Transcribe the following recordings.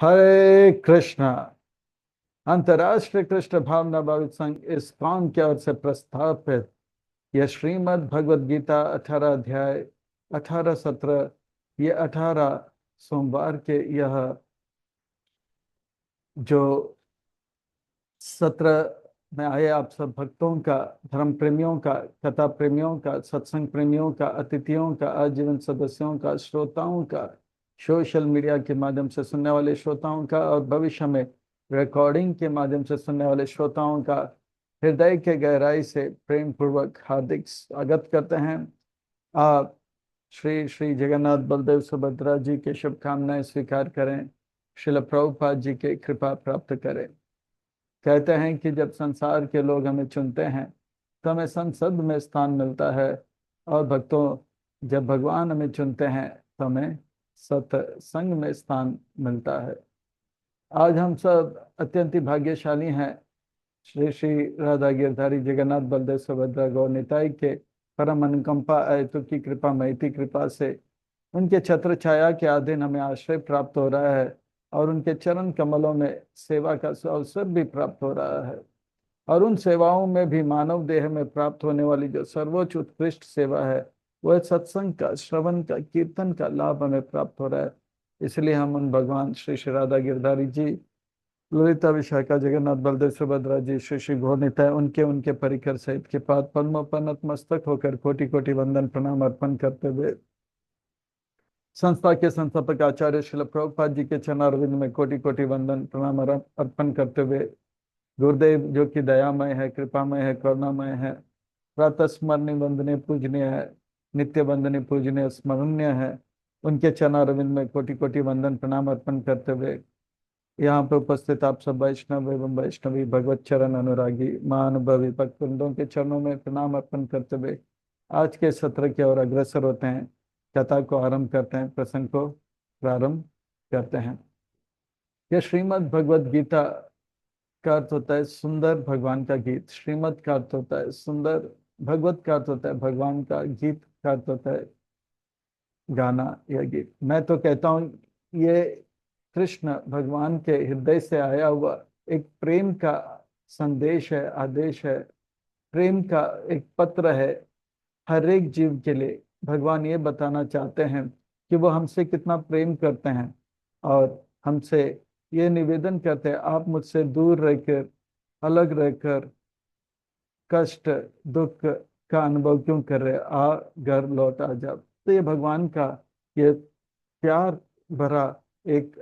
हरे कृष्णा। अंतर्राष्ट्रीय कृष्ण भावना भावित संघ इस्कॉन की ओर से प्रस्तावित यह श्रीमद् भगवद गीता 18 अध्याय 18 सत्र, ये 18 सोमवार के यह जो सत्र में आए आप सब भक्तों का, धर्म प्रेमियों का, कथा प्रेमियों का, सत्संग प्रेमियों का, अतिथियों का, आजीवन सदस्यों का, श्रोताओं का, सोशल मीडिया के माध्यम से सुनने वाले श्रोताओं का और भविष्य में रिकॉर्डिंग के माध्यम से सुनने वाले श्रोताओं का हृदय के गहराई से प्रेम पूर्वक हार्दिक स्वागत करते हैं। आप श्री श्री जगन्नाथ बलदेव सुभद्रा जी के शुभकामनाएं स्वीकार करें, श्रील प्रभुपाद जी के कृपा प्राप्त करें। कहते हैं कि जब संसार के लोग हमें चुनते हैं तो हमें संसद में स्थान मिलता है, और भक्तों, जब भगवान हमें चुनते हैं तो हमें सत्संग में स्थान मिलता है। आज हम सब अत्यंत ही भाग्यशाली हैं। श्री श्री राधा गिरधारी जगन्नाथ बलदेव सुभद्रा गौर निताई के परम अनुकंपा आयतु की कृपा, मैत्री कृपा से उनके छत्र छाया के अधीन हमें आश्रय प्राप्त हो रहा है, और उनके चरण कमलों में सेवा का अवसर भी प्राप्त हो रहा है। और उन सेवाओं में भी मानव देह में प्राप्त होने वाली जो सर्वोच्च उत्कृष्ट सेवा है, वह सत्संग का, श्रवण का, कीर्तन का लाभ हमें प्राप्त हो रहा है। इसलिए हम उन भगवान श्री श्री राधा गिरधारी जी, ललिता विशाखा जगन्नाथ बलदेव सुभद्रा जी, श्री श्री गौर निताई, उनके उनके परिकर सहित के पाद पद्मों पर नतमस्तक होकर कोटि कोटि वंदन प्रणाम अर्पण करते हुए संस्था के संस्थापक आचार्य श्रील प्रभुपाद जी के चरणारविंद में कोटि कोटि वंदन प्रणाम अर्पण करते हुए, गुरुदेव जो कि दयामय है, कृपामय है, करुणामय है, प्रातः स्मरणीय वंदनीय पूजनीय है, नित्य वंदनीय पूजनीय स्मरणीय है, उनके चरणारविंद में कोटि कोटि वंदन प्रणाम अर्पण करते हुए यहाँ पर उपस्थित आप सब वैष्णव एवं वैष्णवी भगवत चरण अनुरागी महानुभवी भक्त वृंदों के चरणों में प्रणाम अर्पण करते हुए आज के सत्र की ओर अग्रसर होते हैं। कथा को आरंभ करते हैं, प्रसंग को प्रारंभ करते हैं। यह श्रीमद् भगवद गीता का अर्थ होता है सुंदर भगवान का गीत। श्रीमद् का अर्थ होता है सुंदर, भगवत का अर्थ होता है भगवान का, गीत का अर्थ होता है गाना या गीत। मैं तो कहता हूँ ये कृष्ण भगवान के हृदय से आया हुआ एक प्रेम का संदेश है, आदेश है, प्रेम का एक पत्र है। हर एक जीव के लिए भगवान ये बताना चाहते हैं कि वो हमसे कितना प्रेम करते हैं, और हमसे ये निवेदन करते हैं, आप मुझसे दूर रहकर, अलग रहकर कष्ट दुख का अनुभव क्यों कर रहे, आ घर लौट आ जा। तो ये भगवान का ये प्यार भरा एक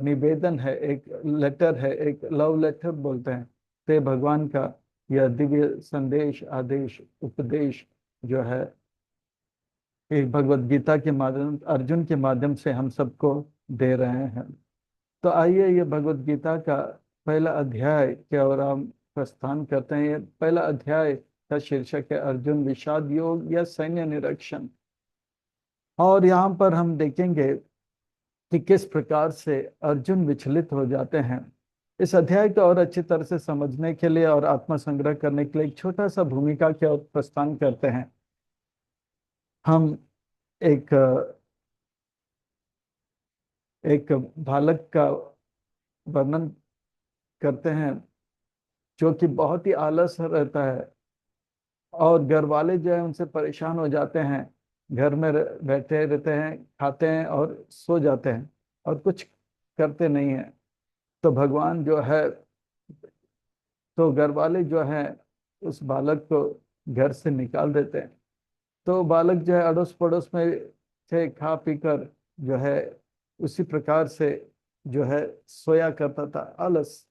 निवेदन है, एक लेटर है, एक लव लेटर बोलते हैं। तो ये भगवान का यह दिव्य संदेश, आदेश, उपदेश जो है, एक भगवत गीता के माध्यम, अर्जुन के माध्यम से हम सबको दे रहे हैं। तो आइए ये भगवत गीता का पहला अध्याय की ओर हम प्रस्थान करते हैं। ये पहला अध्याय का शीर्षक है अर्जुन विषाद योग या सैन्य निरीक्षण। और यहाँ पर हम देखेंगे कि किस प्रकार से अर्जुन विचलित हो जाते हैं। इस अध्याय को और अच्छी तरह से समझने के लिए और आत्मसंग्रह करने के लिए एक छोटा सा भूमिका की ओर प्रस्थान करते हैं। हम एक एक बालक का वर्णन करते हैं जो कि बहुत ही आलस रहता है, और घर वाले जो है उनसे परेशान हो जाते हैं। घर में बैठे रहते हैं, खाते हैं और सो जाते हैं, और कुछ करते नहीं हैं। तो भगवान जो है, तो घर वाले जो है उस बालक को घर से निकाल देते हैं। तो बालक जो है अड़ोस पड़ोस में से खा पी कर जो है उसी प्रकार से जो है सोया करता था, आलस।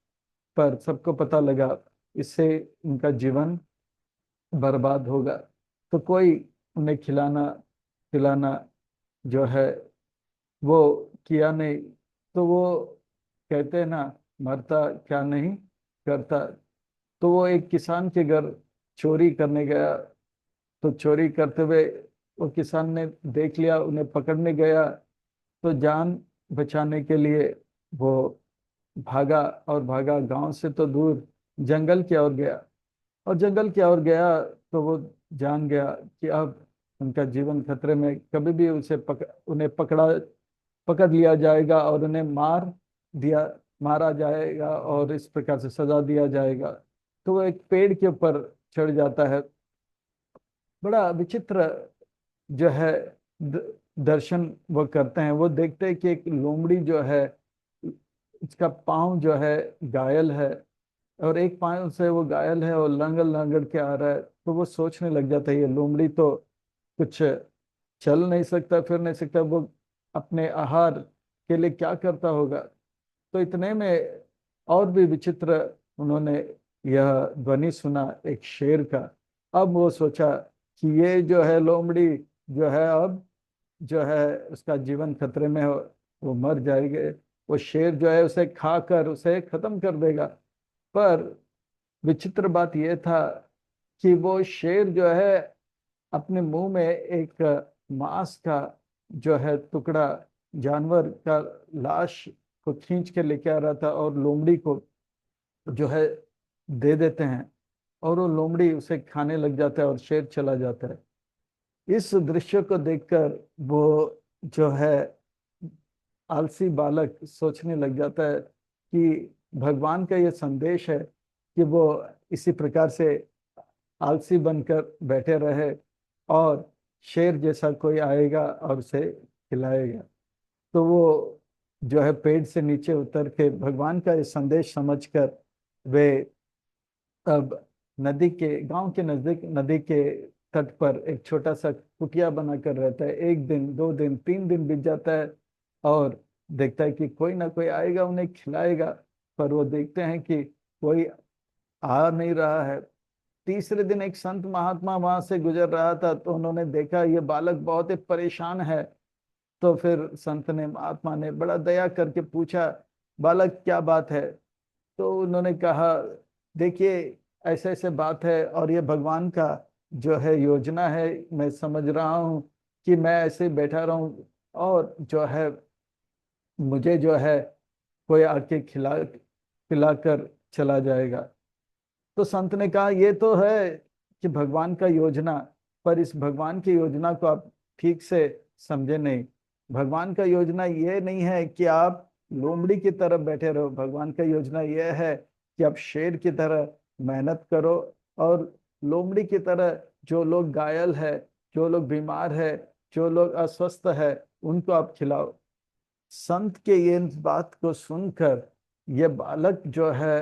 पर सबको पता लगा इससे उनका जीवन बर्बाद होगा। तो कोई उन्हें खिलाना पिलाना जो है वो किया नहीं। तो वो कहते हैं ना, मरता क्या नहीं करता। तो वो एक किसान के घर चोरी करने गया। तो चोरी करते हुए वो किसान ने देख लिया, उन्हें पकड़ने गया। तो जान बचाने के लिए वो भागा, और भागा गांव से तो दूर जंगल की ओर गया। और जंगल की ओर गया तो वो जान गया कि अब उनका जीवन खतरे में, कभी भी उन्हें पकड़ लिया जाएगा और उन्हें मार दिया मारा जाएगा और इस प्रकार से सजा दिया जाएगा। तो वो एक पेड़ के ऊपर चढ़ जाता है। बड़ा विचित्र जो है दर्शन वो करते हैं। वो देखते हैं कि एक लोमड़ी जो है, इसका पाँव जो है घायल है, और एक पाँव से वो घायल है और लंगड़ लंगड़ के आ रहा है। तो वो सोचने लग जाता है ये लोमड़ी तो कुछ चल नहीं सकता, फिर नहीं सकता, वो अपने आहार के लिए क्या करता होगा। तो इतने में और भी विचित्र उन्होंने यह ध्वनि सुना एक शेर का। अब वो सोचा कि ये जो है लोमड़ी जो है, अब जो है उसका जीवन खतरे में हो, वो मर जाएगा। वो शेर जो है उसे खाकर उसे खत्म कर देगा। पर विचित्र बात यह था कि वो शेर जो है अपने मुंह में एक मांस का जो है टुकड़ा, जानवर का लाश को खींच के लेके आ रहा था और लोमड़ी को जो है दे देते हैं, और वो लोमड़ी उसे खाने लग जाता है और शेर चला जाता है। इस दृश्य को देखकर वो जो है आलसी बालक सोचने लग जाता है कि भगवान का ये संदेश है कि वो इसी प्रकार से आलसी बनकर बैठे रहे और शेर जैसा कोई आएगा और उसे खिलाएगा। तो वो जो है पेड़ से नीचे उतर के भगवान का ये संदेश समझकर वे अब नदी के गांव के नजदीक नदी के तट पर एक छोटा सा कुटिया बनाकर रहता है। एक दिन, 2 दिन, 3 दिन बीत जाता है और देखता है कि कोई ना कोई आएगा उन्हें खिलाएगा। पर वो देखते हैं कि कोई आ नहीं रहा है। तीसरे दिन एक संत महात्मा वहां से गुजर रहा था, तो उन्होंने देखा ये बालक बहुत ही परेशान है। तो फिर संत ने, महात्मा ने बड़ा दया करके पूछा, बालक क्या बात है। तो उन्होंने कहा, देखिए ऐसे ऐसे बात है और ये भगवान का जो है योजना है। मैं समझ रहा हूँ कि मैं ऐसे बैठा रहूं और जो है मुझे जो है कोई आके खिला पिलाकर चला जाएगा। तो संत ने कहा, ये तो है कि भगवान का योजना, पर इस भगवान की योजना को आप ठीक से समझे नहीं। भगवान का योजना ये नहीं है कि आप लोमड़ी की तरह बैठे रहो। भगवान का योजना ये है कि आप शेर की तरह मेहनत करो, और लोमड़ी की तरह जो लोग घायल है, जो लोग बीमार है, जो लोग अस्वस्थ है, उनको आप खिलाओ। संत के ये बात को सुनकर ये बालक जो है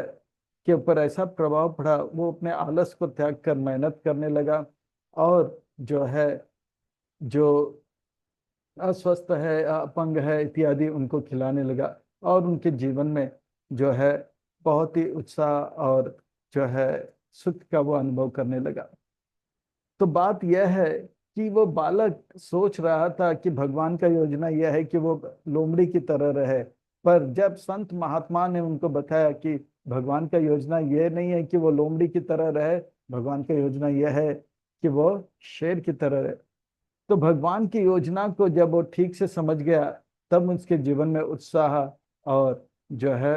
के ऊपर ऐसा प्रभाव पड़ा, वो अपने आलस को त्याग कर मेहनत करने लगा और जो है जो अस्वस्थ है, अपंग है इत्यादि उनको खिलाने लगा। और उनके जीवन में जो है बहुत ही उत्साह और जो है सुख का वो अनुभव करने लगा। तो बात यह है कि वो बालक सोच रहा था कि भगवान का योजना यह है कि वो लोमड़ी की तरह रहे। पर जब संत महात्मा ने उनको बताया कि भगवान का योजना यह नहीं है कि वो लोमड़ी की तरह रहे, भगवान का योजना यह है कि वो शेर की तरह रहे। तो भगवान की योजना को जब वो ठीक से समझ गया, तब उसके जीवन में उत्साह और जो है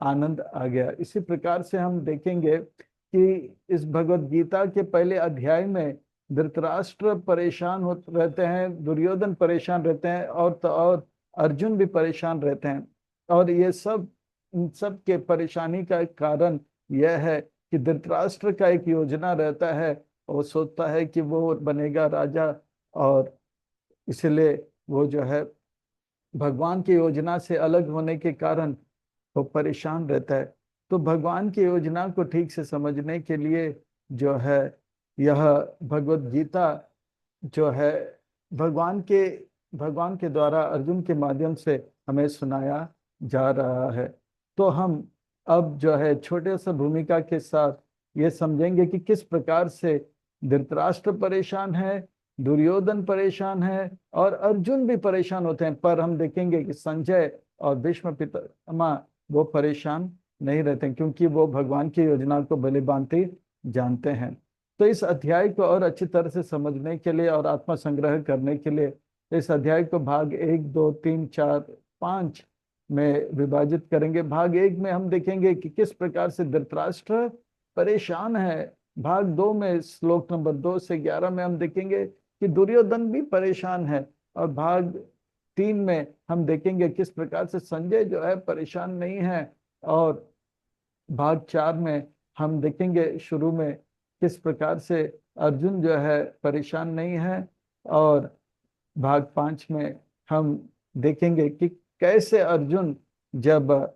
आनंद आ गया। इसी प्रकार से हम देखेंगे कि इस भगवत गीता के पहले अध्याय में धृतराष्ट्र परेशान हो रहते हैं, दुर्योधन परेशान रहते हैं, और तो और अर्जुन भी परेशान रहते हैं। और ये सब, इन सब के परेशानी का कारण यह है कि धृतराष्ट्र का एक योजना रहता है। वो सोचता है कि वो बनेगा राजा, और इसलिए वो जो है भगवान की योजना से अलग होने के कारण वो परेशान रहता है। तो भगवान की योजना को ठीक से समझने के लिए जो है यह भगवत गीता जो है भगवान के भगवान के द्वारा अर्जुन के माध्यम से हमें सुनाया जा रहा है। तो हम अब जो है छोटे से भूमिका के साथ ये समझेंगे कि किस प्रकार से धृतराष्ट्र परेशान है, दुर्योधन परेशान है और अर्जुन भी परेशान होते हैं। पर हम देखेंगे कि संजय और भीष्म पितामह वो परेशान नहीं रहते हैं, क्योंकि वो भगवान की योजना को भली भांति जानते हैं। तो इस अध्याय को और अच्छी तरह से समझने के लिए और आत्मा संग्रह करने के लिए इस अध्याय को भाग 1, 2, 3, 4, 5 में विभाजित करेंगे। भाग 1 में हम देखेंगे कि किस प्रकार से धृतराष्ट्र परेशान है। भाग 2 में श्लोक नंबर 2 से 11 में हम देखेंगे कि दुर्योधन भी परेशान है। और भाग 3 में हम देखेंगे किस प्रकार से संजय जो है परेशान नहीं है, और भाग 4 में हम देखेंगे शुरू में किस प्रकार से अर्जुन जो है परेशान नहीं है, और भाग 5 में हम देखेंगे कि कैसे अर्जुन जब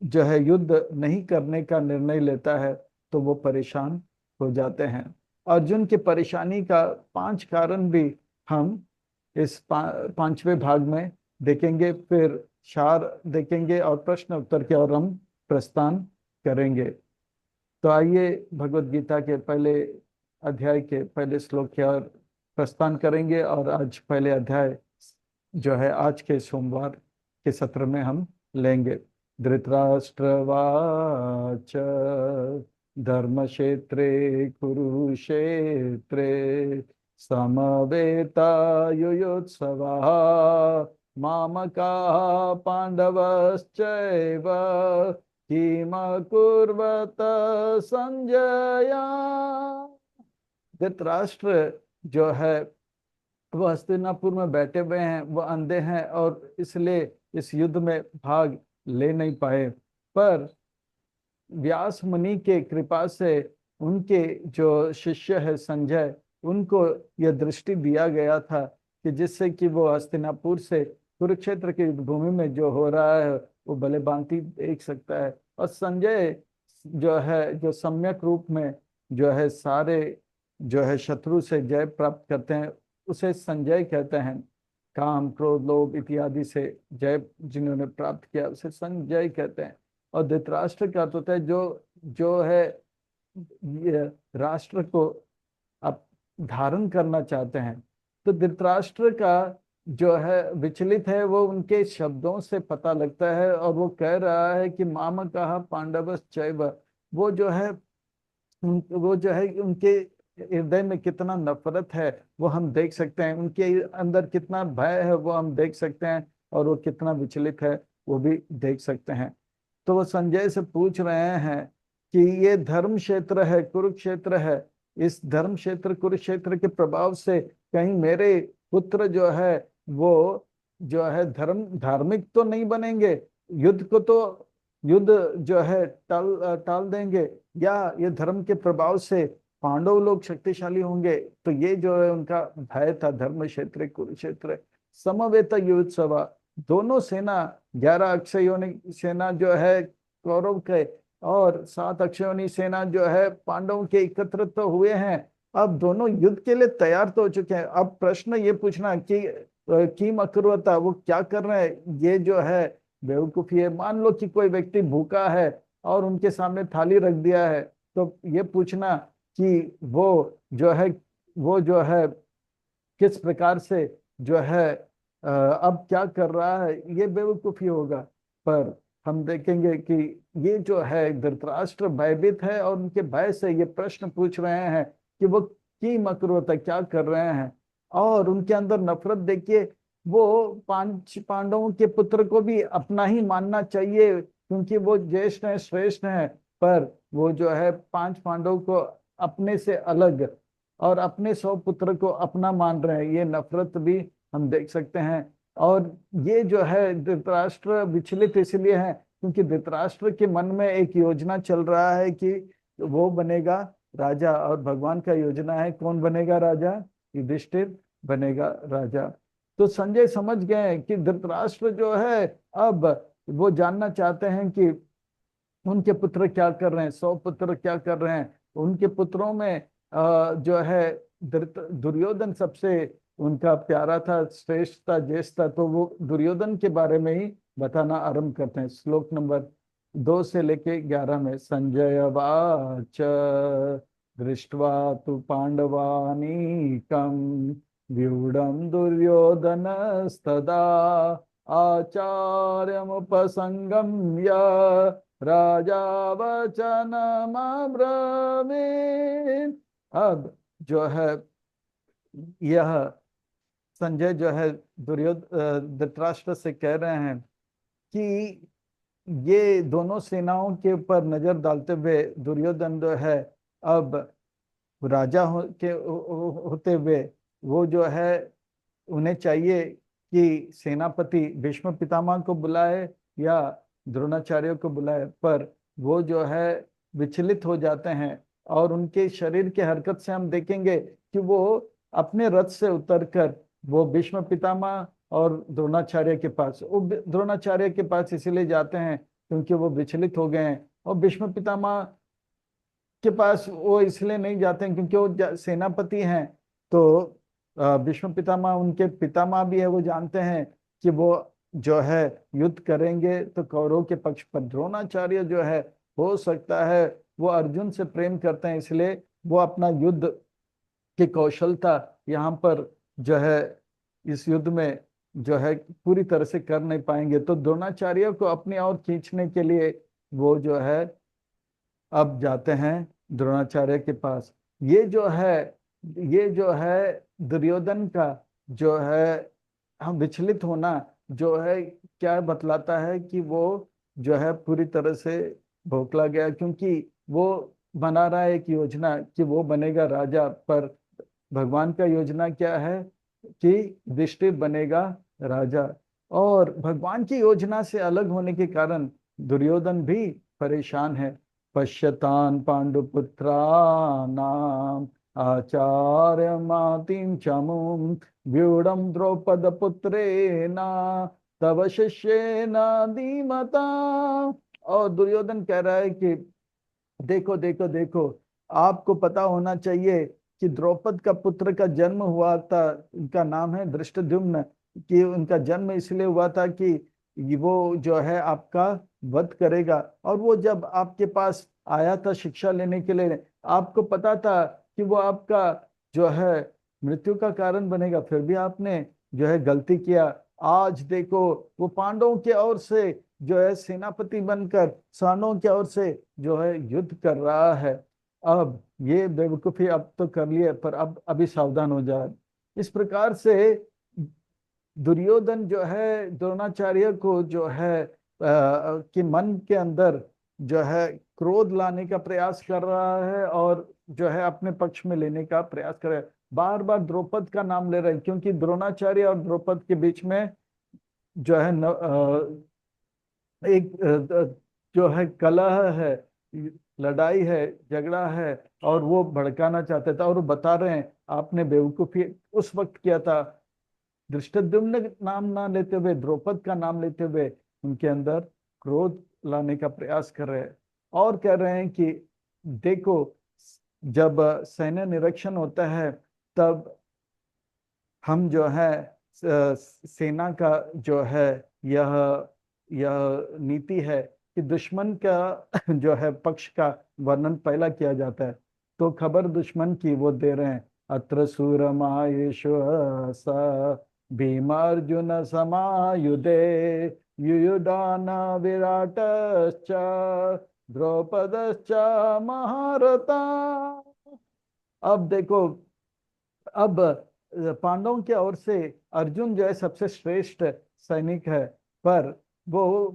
जो है युद्ध नहीं करने का निर्णय लेता है तो वो परेशान हो जाते हैं। अर्जुन की परेशानी का 5 कारण भी हम इस 5वें भाग में देखेंगे, फिर सार देखेंगे और प्रश्न उत्तर के और हम प्रस्थान करेंगे। तो आइए भगवत गीता के पहले अध्याय के पहले श्लोक की ओर प्रस्थान करेंगे, और आज पहले अध्याय जो है आज के सोमवार के सत्र में हम लेंगे। धृतराष्ट्रवाच धर्मक्षेत्रे कुरुक्षेत्रे समवेतायुयुत्सवः मामकाः पाण्डवश्चैव किमकुर्वत संजय। धृतराष्ट्र जो है वो हस्तिनापुर में बैठे हुए हैं, वो अंधे हैं और इसलिए इस युद्ध में भाग ले नहीं पाए, पर व्यास मुनि के कृपा से उनके जो शिष्य है संजय, उनको यह दृष्टि दिया गया था कि जिससे कि वो हस्तिनापुर से कुरुक्षेत्र की भूमि में जो हो रहा है वो भले भांति देख सकता है। और संजय जो है जो सम्यक रूप में जो है सारे जो है शत्रु से जय प्राप्त करते हैं, उसे संजय कहते हैं। काम क्रोध लोभ इत्यादि से जय जिन्होंने प्राप्त किया उसे संजय कहते हैं। और धृतराष्ट्र का अर्थ होता है जो जो है ये राष्ट्र को आप धारण करना चाहते हैं। तो धृतराष्ट्र का जो है विचलित है वो उनके शब्दों से पता लगता है, और वो कह रहा है कि माम कहा पांडवश्चैव। वो जो है वो जो है उनके हृदय में कितना नफरत है वो हम देख सकते हैं, उनके अंदर कितना भय है वो हम देख सकते हैं, और वो कितना विचलित है वो भी देख सकते हैं। तो वो संजय से पूछ रहे हैं कि ये धर्म क्षेत्र है, कुरुक्षेत्र है, इस धर्म क्षेत्र कुरुक्षेत्र के प्रभाव से कहीं मेरे पुत्र जो है वो जो है धार्मिक तो नहीं बनेंगे, युद्ध को तो युद्ध जो है टाल टाल देंगे, या ये धर्म के प्रभाव से पांडव लोग शक्तिशाली होंगे। तो ये जो है उनका भय था। धर्म क्षेत्र कुरुक्षेत्र समवेत युत्सवा, दोनों सेना 11 अक्षयोनी सेना जो है कौरव के और 7 अक्षयोनी सेना जो है पांडवों के एकत्र तो हुए हैं, अब दोनों युद्ध के लिए तैयार तो हो चुके हैं। अब प्रश्न ये पूछना कि मकरुता वो क्या कर रहे हैं, ये जो है बेवकूफी है। मान लो कि कोई व्यक्ति भूखा है और उनके सामने थाली रख दिया है, तो ये पूछना कि वो जो है किस प्रकार से जो है अब क्या कर रहा है, ये बेवकूफी होगा। पर हम देखेंगे कि ये जो है धृतराष्ट्र भयभीत है और उनके भय से ये प्रश्न पूछ रहे हैं कि वो की मकरुता क्या कर रहे हैं, और उनके अंदर नफरत देखिए। वो 5 पांडवों के पुत्र को भी अपना ही मानना चाहिए क्योंकि वो ज्येष्ठ है श्रेष्ठ है, पर वो जो है 5 पांडवों को अपने से अलग और अपने 100 पुत्र को अपना मान रहे हैं, ये नफरत भी हम देख सकते हैं। और ये जो है धृतराष्ट्र विचलित इसलिए है क्योंकि धृतराष्ट्र के मन में एक योजना चल रहा है कि वो बनेगा राजा, और भगवान का योजना है कौन बनेगा राजा, युधिष्ठिर बनेगा राजा। तो संजय समझ गए कि धृतराष्ट्र जो है अब वो जानना चाहते हैं कि उनके पुत्र क्या कर रहे हैं, 100 पुत्र क्या कर रहे हैं। उनके पुत्रों में जो है दुर्योधन सबसे उनका प्यारा था, श्रेष्ठ था, ज्येष्ठ था, तो वो दुर्योधन के बारे में ही बताना आरंभ करते हैं। श्लोक नंबर 2 से लेके 11 में संजय वाच दृष्ट्वा तु पांडवानीकं व्यूढ़ं दुर्योधनस्तदा आचार्यमुपसंगम्य राजा वचनमब्रवीत्। अब जो है यह संजय जो है धृतराष्ट्र से कह रहे हैं कि ये दोनों सेनाओं के ऊपर नजर डालते हुए दुर्योधन जो है अब राजा होते हुए वो जो है उन्हें चाहिए कि सेनापति भीष्म पितामह को बुलाए या द्रोणाचार्य को बुलाए, पर वो जो है विचलित हो जाते हैं। और उनके शरीर के हरकत से हम देखेंगे कि वो अपने रथ से उतरकर वो भीष्म पितामह और द्रोणाचार्य के पास, वो द्रोणाचार्य के पास इसीलिए जाते हैं क्योंकि वो विचलित हो गए हैं। और भीष्म पितामह के पास वो इसलिए नहीं जाते हैं क्योंकि वो सेनापति हैं। तो भीष्म पितामह उनके पितामह भी है, वो जानते हैं कि वो जो है युद्ध करेंगे तो कौरवों के पक्ष पर। द्रोणाचार्य जो है, हो सकता है वो अर्जुन से प्रेम करते हैं, इसलिए वो अपना युद्ध की कौशलता यहाँ पर जो है इस युद्ध में जो है पूरी तरह से कर नहीं पाएंगे। तो द्रोणाचार्य को अपनी ओर खींचने के लिए वो जो है अब जाते हैं द्रोणाचार्य के पास। ये जो है ये जो है दुर्योधन का जो है हम विचलित होना जो है क्या बतलाता है कि वो जो है पूरी तरह से बौखला गया, क्योंकि वो बना रहा है एक योजना कि वो बनेगा राजा, पर भगवान का योजना क्या है कि युधिष्ठिर बनेगा राजा। और भगवान की योजना से अलग होने के कारण दुर्योधन भी परेशान है। पश्यतान पांडुपुत्राणाम आचार्य मातिम चमुम व्यूढ़म द्रौपद पुत्रेना तव शिष्येन धीमता। और दुर्योधन कह रहा है कि देखो देखो देखो, आपको पता होना चाहिए कि द्रौपद का पुत्र का जन्म हुआ था, उनका नाम है धृष्टद्युम्न, कि उनका जन्म इसलिए हुआ था कि वो जो है आपका वध करेगा। और वो जब आपके पास आया था शिक्षा लेने के लिए, आपको पता था कि वो आपका जो है मृत्यु का कारण बनेगा, फिर भी आपने जो है गलती किया। आज देखो वो पांडवों की ओर से जो है सेनापति बनकर सानों की ओर से जो है युद्ध कर रहा है। अब ये बेवकूफी अब तो कर लिए, पर अब अभी सावधान हो जाए। इस प्रकार से दुर्योधन जो है द्रोणाचार्य को जो है कि मन के अंदर जो है क्रोध लाने का प्रयास कर रहा है और जो है अपने पक्ष में लेने का प्रयास कर रहा है। बार बार द्रौपद का नाम ले रहे हैं, क्योंकि द्रोणाचार्य और द्रौपद के बीच में जो है एक जो है कलह है, लड़ाई है, झगड़ा है, और वो भड़काना चाहते थे। और वो बता रहे हैं आपने बेवकूफी उस वक्त किया था, धृष्टद्युम्न नाम ना लेते हुए द्रौपद का नाम लेते हुए उनके अंदर क्रोध लाने का प्रयास कर रहे हैं। और कह रहे हैं कि देखो, जब सैन्य निरीक्षण होता है तब हम जो है सेना का जो है यह यह नीति है कि दुश्मन का जो है पक्ष का वर्णन पहला किया जाता है। तो खबर दुश्मन की वो दे रहे हैं, अत्र सूरमायुष भीमार्जुन समायुधे युयुधान विराटश्च द्रौपदश्च महारथा। अब देखो, अब पांडवों की ओर से अर्जुन जो है सबसे श्रेष्ठ सैनिक है, पर वो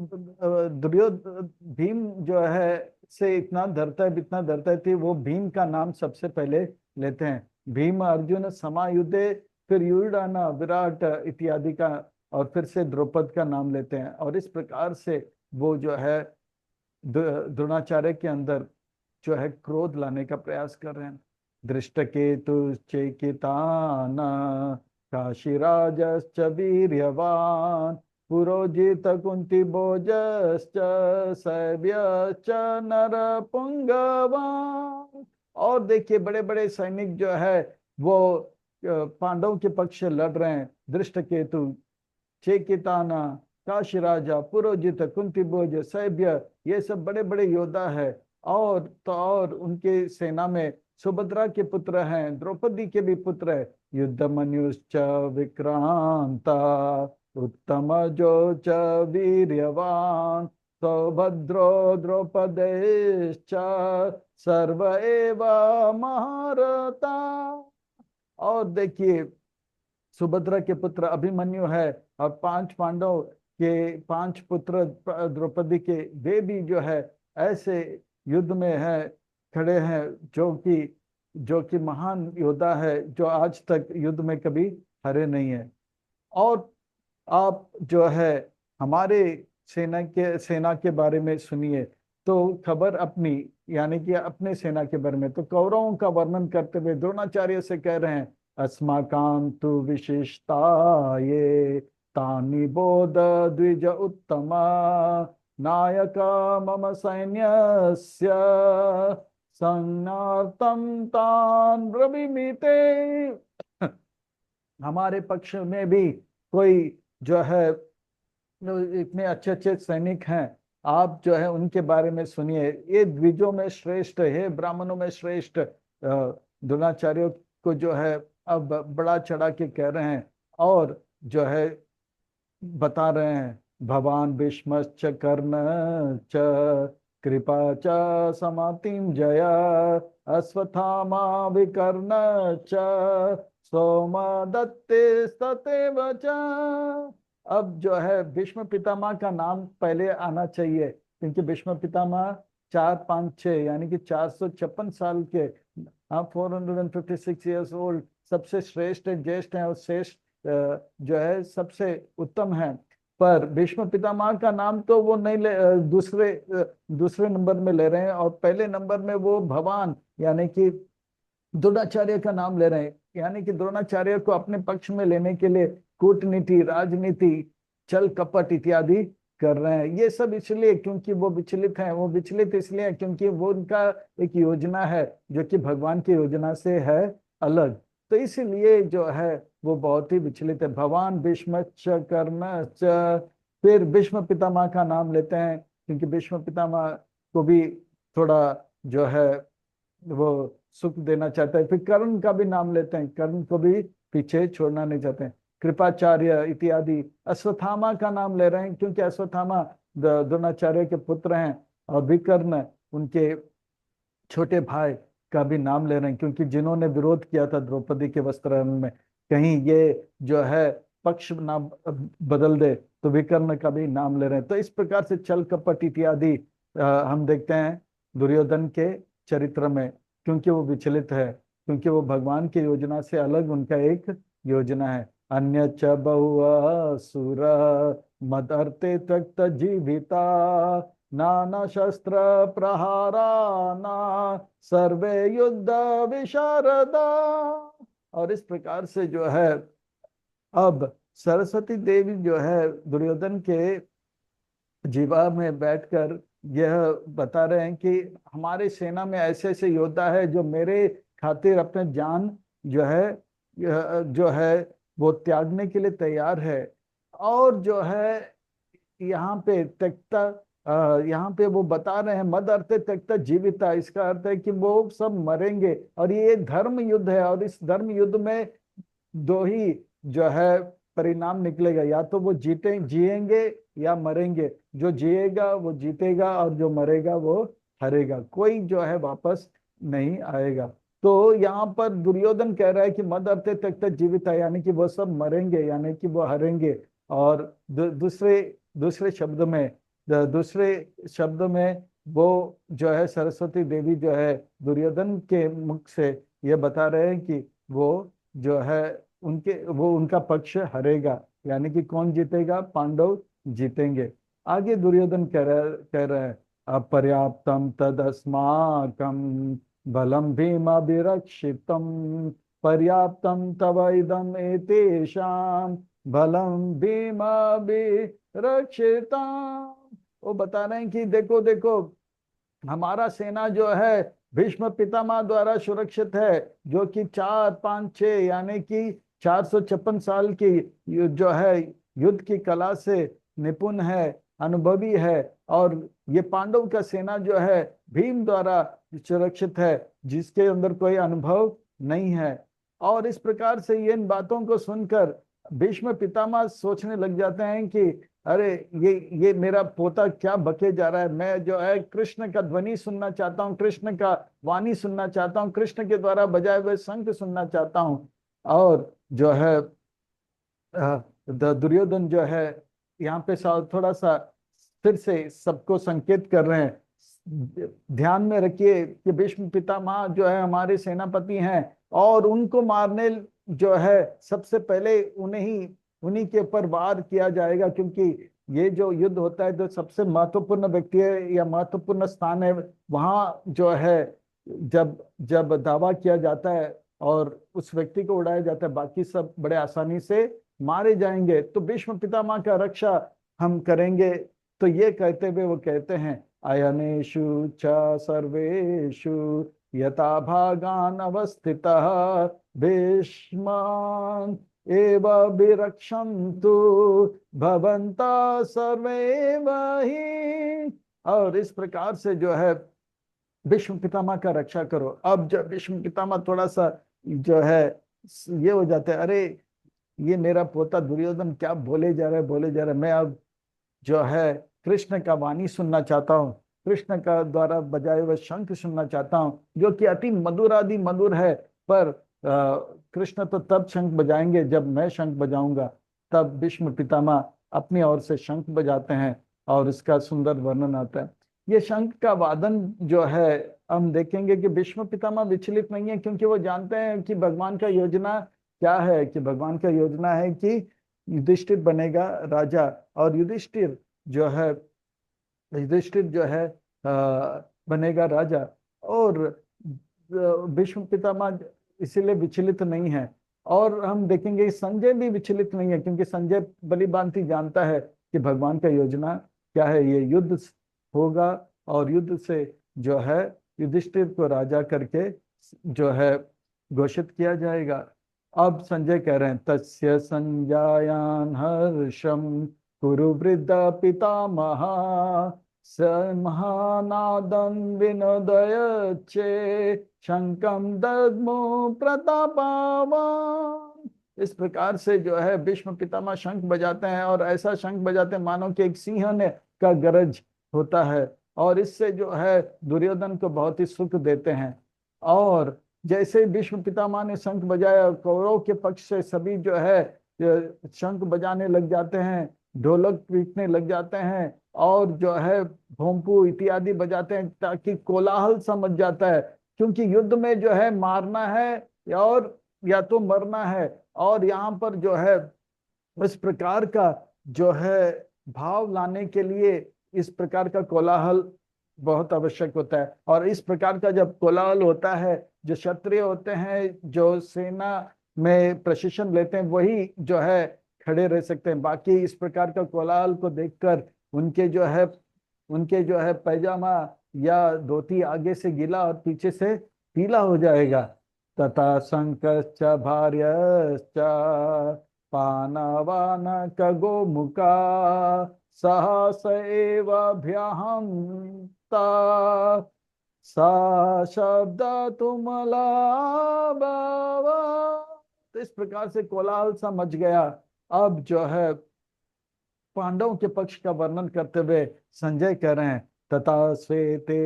दुर्योधन भीम जो है से इतना डरता है, इतना डरता है कि वो भीम का नाम सबसे पहले लेते हैं। भीम अर्जुन समायुधे, फिर युयुधाना विराट इत्यादि का, और फिर से द्रौपद का नाम लेते हैं। और इस प्रकार से वो जो है द्रोणाचार्य के अंदर जो है क्रोध लाने का प्रयास कर रहे हैं। दृष्टकेतुश्चेकितान काशीराजश्च वीर्यवान पुरोजित कुंती भोजश्च सैव्यश्च नरपुंगवान। और देखिए बड़े बड़े सैनिक जो है वो पांडवों के पक्ष से लड़ रहे हैं। दृष्टकेतु, चेकिताना, काशीराजा, पुरोजित, कुंती भोज, सैभ्य, ये सब बड़े बड़े योद्धा है। और तो और उनके सेना में सुभद्रा के पुत्र हैं, द्रौपदी के भी पुत्र है। युद्ध मनुष्च विक्रांता उत्तम जो च वीर्यवान सौभद्रो द्रौपदेश्च सर्व एव महारथा। और देखिए सुभद्रा के पुत्र अभिमन्यु है, और पांच पांडव के पांच पुत्र द्रौपदी के, वे भी जो है ऐसे युद्ध में है खड़े हैं, जो कि महान योद्धा है, जो आज तक युद्ध में कभी हारे नहीं है। और आप जो है हमारे सेना के बारे में सुनिए। तो खबर अपनी, यानी कि अपने सेना के बारे में, तो कौरवों का वर्णन करते हुए द्रोणाचार्य से कह रहे हैं, अस्माकं तु विशिष्टा ये तानि बोध द्विज उत्तमा नायक मम सैन्यस्य संज्ञार्थं तान् ब्रवीमीते। हमारे पक्ष में भी कोई जो है इतने अच्छे अच्छे सैनिक हैं, आप जो है उनके बारे में सुनिए। ये द्विजों में श्रेष्ठ है, ब्राह्मणों में श्रेष्ठ द्रोणाचार्य को जो है अब बड़ा चढ़ा के कह रहे हैं, और जो है बता रहे हैं, भवान भीष्मश्च कर्ण च कृपा च समातिम जय अश्वत्थामा विकर्ण च सोमदत्ते ततेव च। अब जो है भीष्म पितामह का नाम पहले आना चाहिए, क्योंकि भीष्म पितामह 4 5 6 यानी कि 456 साल के, हाँ 456 ईयर्स ओल्ड, सबसे श्रेष्ठ ज्येष्ठ हैं और श्रेष्ठ जो है सबसे उत्तम है। पर भीष्म पितामह का नाम तो वो नहीं दूसरे नंबर में ले रहे हैं, और पहले नंबर में वो भगवान यानी कि द्रोणाचार्य का नाम ले रहे हैं, यानी कि द्रोणाचार्य को अपने पक्ष में लेने के लिए कूटनीति, राजनीति, छल कपट इत्यादि कर रहे हैं। ये सब इसलिए क्योंकि वो विचलित हैं। वो विचलित इसलिए हैं क्योंकि वो उनका एक योजना है जो कि भगवान की योजना से है अलग, तो इसलिए जो है वो बहुत ही विचलित है। भगवान भीष्म च कर्ण च, फिर भीष्म पितामह का नाम लेते हैं क्योंकि भीष्म पितामह को भी थोड़ा जो है वो सुख देना चाहता है। फिर कर्ण का भी नाम लेते हैं, कर्ण को भी पीछे छोड़ना नहीं चाहते हैं। कृपाचार्य इत्यादि, अश्वत्थामा का नाम ले रहे हैं क्योंकि अश्वत्थामा द्रोणाचार्य के पुत्र हैं, और विकर्ण उनके छोटे भाई का भी नाम ले रहे हैं, क्योंकि जिन्होंने विरोध किया था द्रौपदी के वस्त्रहरण में, कहीं ये जो है पक्ष ना बदल दे, तो विकर्ण का भी नाम ले रहे हैं। तो इस प्रकार से छल कपट इत्यादि हम देखते हैं दुर्योधन के चरित्र में, क्योंकि वो विचलित है, क्योंकि वो भगवान की योजना से अलग उनका एक योजना है। अन्य च बहु सुर मदर्ते त्यक्त जीविता नाना शस्त्र प्रहाराना सर्वे युद्ध विशारदा। और इस प्रकार से जो है अब सरस्वती देवी जो है दुर्योधन के जीवा में बैठकर यह बता रहे हैं कि हमारे सेना में ऐसे ऐसे योद्धा है जो मेरे खातिर अपने जान जो है जो है वो त्यागने के लिए तैयार है। और जो है यहाँ पे त्यक्ता, यहाँ पे वो बता रहे हैं मद अर्थ त्यक्ता जीविता, इसका अर्थ है कि वो सब मरेंगे, और ये धर्म युद्ध है, और इस धर्म युद्ध में दो ही जो है परिणाम निकलेगा, या तो वो जिएंगे या मरेंगे। जो जिएगा वो जीतेगा, और जो मरेगा वो हारेगा, कोई जो है वापस नहीं आएगा। तो यहाँ पर दुर्योधन कह रहा है कि मद अर्थे त्यक्त जीविता, यानी कि वो सब मरेंगे, यानी कि वो हारेंगे। और दूसरे दूसरे शब्द में वो जो है सरस्वती देवी जो है दुर्योधन के मुख से ये बता रहे हैं कि वो जो है वो उनका पक्ष हरेगा, यानी कि कौन जीतेगा, पांडव जीतेंगे। आगे दुर्योधन कह रहा है, अपर्याप्तम तदस्माकं बलम भीमाभिरक्षितम पर्याप्तम तव इदम एतेषां बलम भीमाभिरक्षितम। वो बता रहे हैं कि देखो देखो, हमारा सेना जो है भीष्म पितामह द्वारा सुरक्षित है, जो कि 4 5 6 यानी कि 456 साल की जो है युद्ध की कला से निपुण है, अनुभवी है। और ये पांडव का सेना जो है भीम द्वारा सुरक्षित है, जिसके अंदर कोई अनुभव नहीं है। और इस प्रकार से ये इन बातों को सुनकर भीष्म पितामह सोचने लग जाते हैं कि अरे ये मेरा पोता क्या बके जा रहा है। मैं जो है कृष्ण का ध्वनि सुनना चाहता हूँ, कृष्ण का वाणी सुनना चाहता हूँ, कृष्ण के द्वारा बजाए हुए शंख सुनना चाहता हूँ। और जो है दुर्योधन जो है यहाँ पे थोड़ा सा फिर से सबको संकेत कर रहे हैं, ध्यान में रखिए कि भीष्म पितामह जो है हमारे सेनापति हैं, और उनको मारने जो है सबसे पहले उन्हें ही उन्हीं के ऊपर वार किया जाएगा, क्योंकि ये जो युद्ध होता है, जो सबसे महत्वपूर्ण व्यक्ति है या महत्वपूर्ण स्थान है, वहां जो है जब जब दावा किया जाता है और उस व्यक्ति को उड़ाया जाता है, बाकी सब बड़े आसानी से मारे जाएंगे। तो भीष्म पितामह का रक्षा हम करेंगे। तो ये कहते हुए वो कहते हैं, अयनेषु च सर्वेषु यथा भागान अवस्थितः भीष्मान् एव विरक्षन्तु भवन्तः सर्वे ही। और इस प्रकार से जो है भीष्म पितामह का रक्षा करो। अब जब भीष्म पितामह थोड़ा सा जो है ये हो जाते हैं, अरे ये मेरा पोता दुर्योधन क्या बोले जा रहा है, बोले जा रहा है, मैं अब जो है कृष्ण का वाणी सुनना चाहता हूँ, कृष्ण का द्वारा बजाए हुए शंख सुनना चाहता हूँ, जो कि अति मधुर आदि मधुर है। पर कृष्ण तो तब शंख बजाएंगे जब मैं शंख बजाऊंगा। तब भीष्म पितामह अपनी ओर से शंख बजाते हैं और इसका सुंदर वर्णन आता है। ये शंख का वादन जो है, हम देखेंगे कि भीष्म पितामह विचलित नहीं है, क्योंकि वो जानते हैं कि भगवान का योजना क्या है। कि भगवान का योजना है कि युधिष्ठिर बनेगा राजा, और युधिष्ठिर जो है बनेगा राजा। और भीष्म पितामह इसीलिए विचलित नहीं है। और हम देखेंगे कि संजय भी विचलित नहीं है, क्योंकि संजय भली भांति जानता है कि भगवान का योजना क्या है। ये युद्ध होगा और युद्ध से जो है युधिष्ठिर को राजा करके जो है घोषित किया जाएगा। अब संजय कह रहे हैं, तस्य संजायान हर्षम कुरु वृद्ध पितामह स महानादं विनोदयच्चे शंकम दद्मो प्रतापावान। इस प्रकार से जो है भीष्म पितामह शंख बजाते हैं, और ऐसा शंख बजाते हैं मानो कि एक सिंह ने का गरज होता है, और इससे जो है दुर्योधन को बहुत ही सुख देते हैं। और जैसे भीष्म पितामह ने शंख बजाया, कौरव के पक्ष से सभी जो है शंख बजाने लग जाते हैं, ढोलक पीटने लग जाते हैं, और जो है भोंपू इत्यादि बजाते हैं, ताकि कोलाहल सा मच जाता है। क्योंकि युद्ध में जो है मारना है और या तो मरना है, और यहाँ पर जो है इस प्रकार का जो है भाव लाने के लिए इस प्रकार का कोलाहल बहुत आवश्यक होता है। और इस प्रकार का जब कोलाहल होता है, जो क्षत्रिय होते हैं, जो सेना में प्रशिक्षण लेते हैं, वही जो है खड़े रह सकते हैं। बाकी इस प्रकार का कोलाहल को देखकर उनके जो है पैजामा या धोती आगे से गीला और पीछे से पीला हो जाएगा। तथा शंकश्च भार्यश्च पानवानक गोमुखा सहस एवाभ्यहंता सा शब्द तुमला। तो इस प्रकार से कोलाहल सा मच गया। अब जो है पांडवों के पक्ष का वर्णन करते हुए संजय कह रहे हैं, तथा श्वेते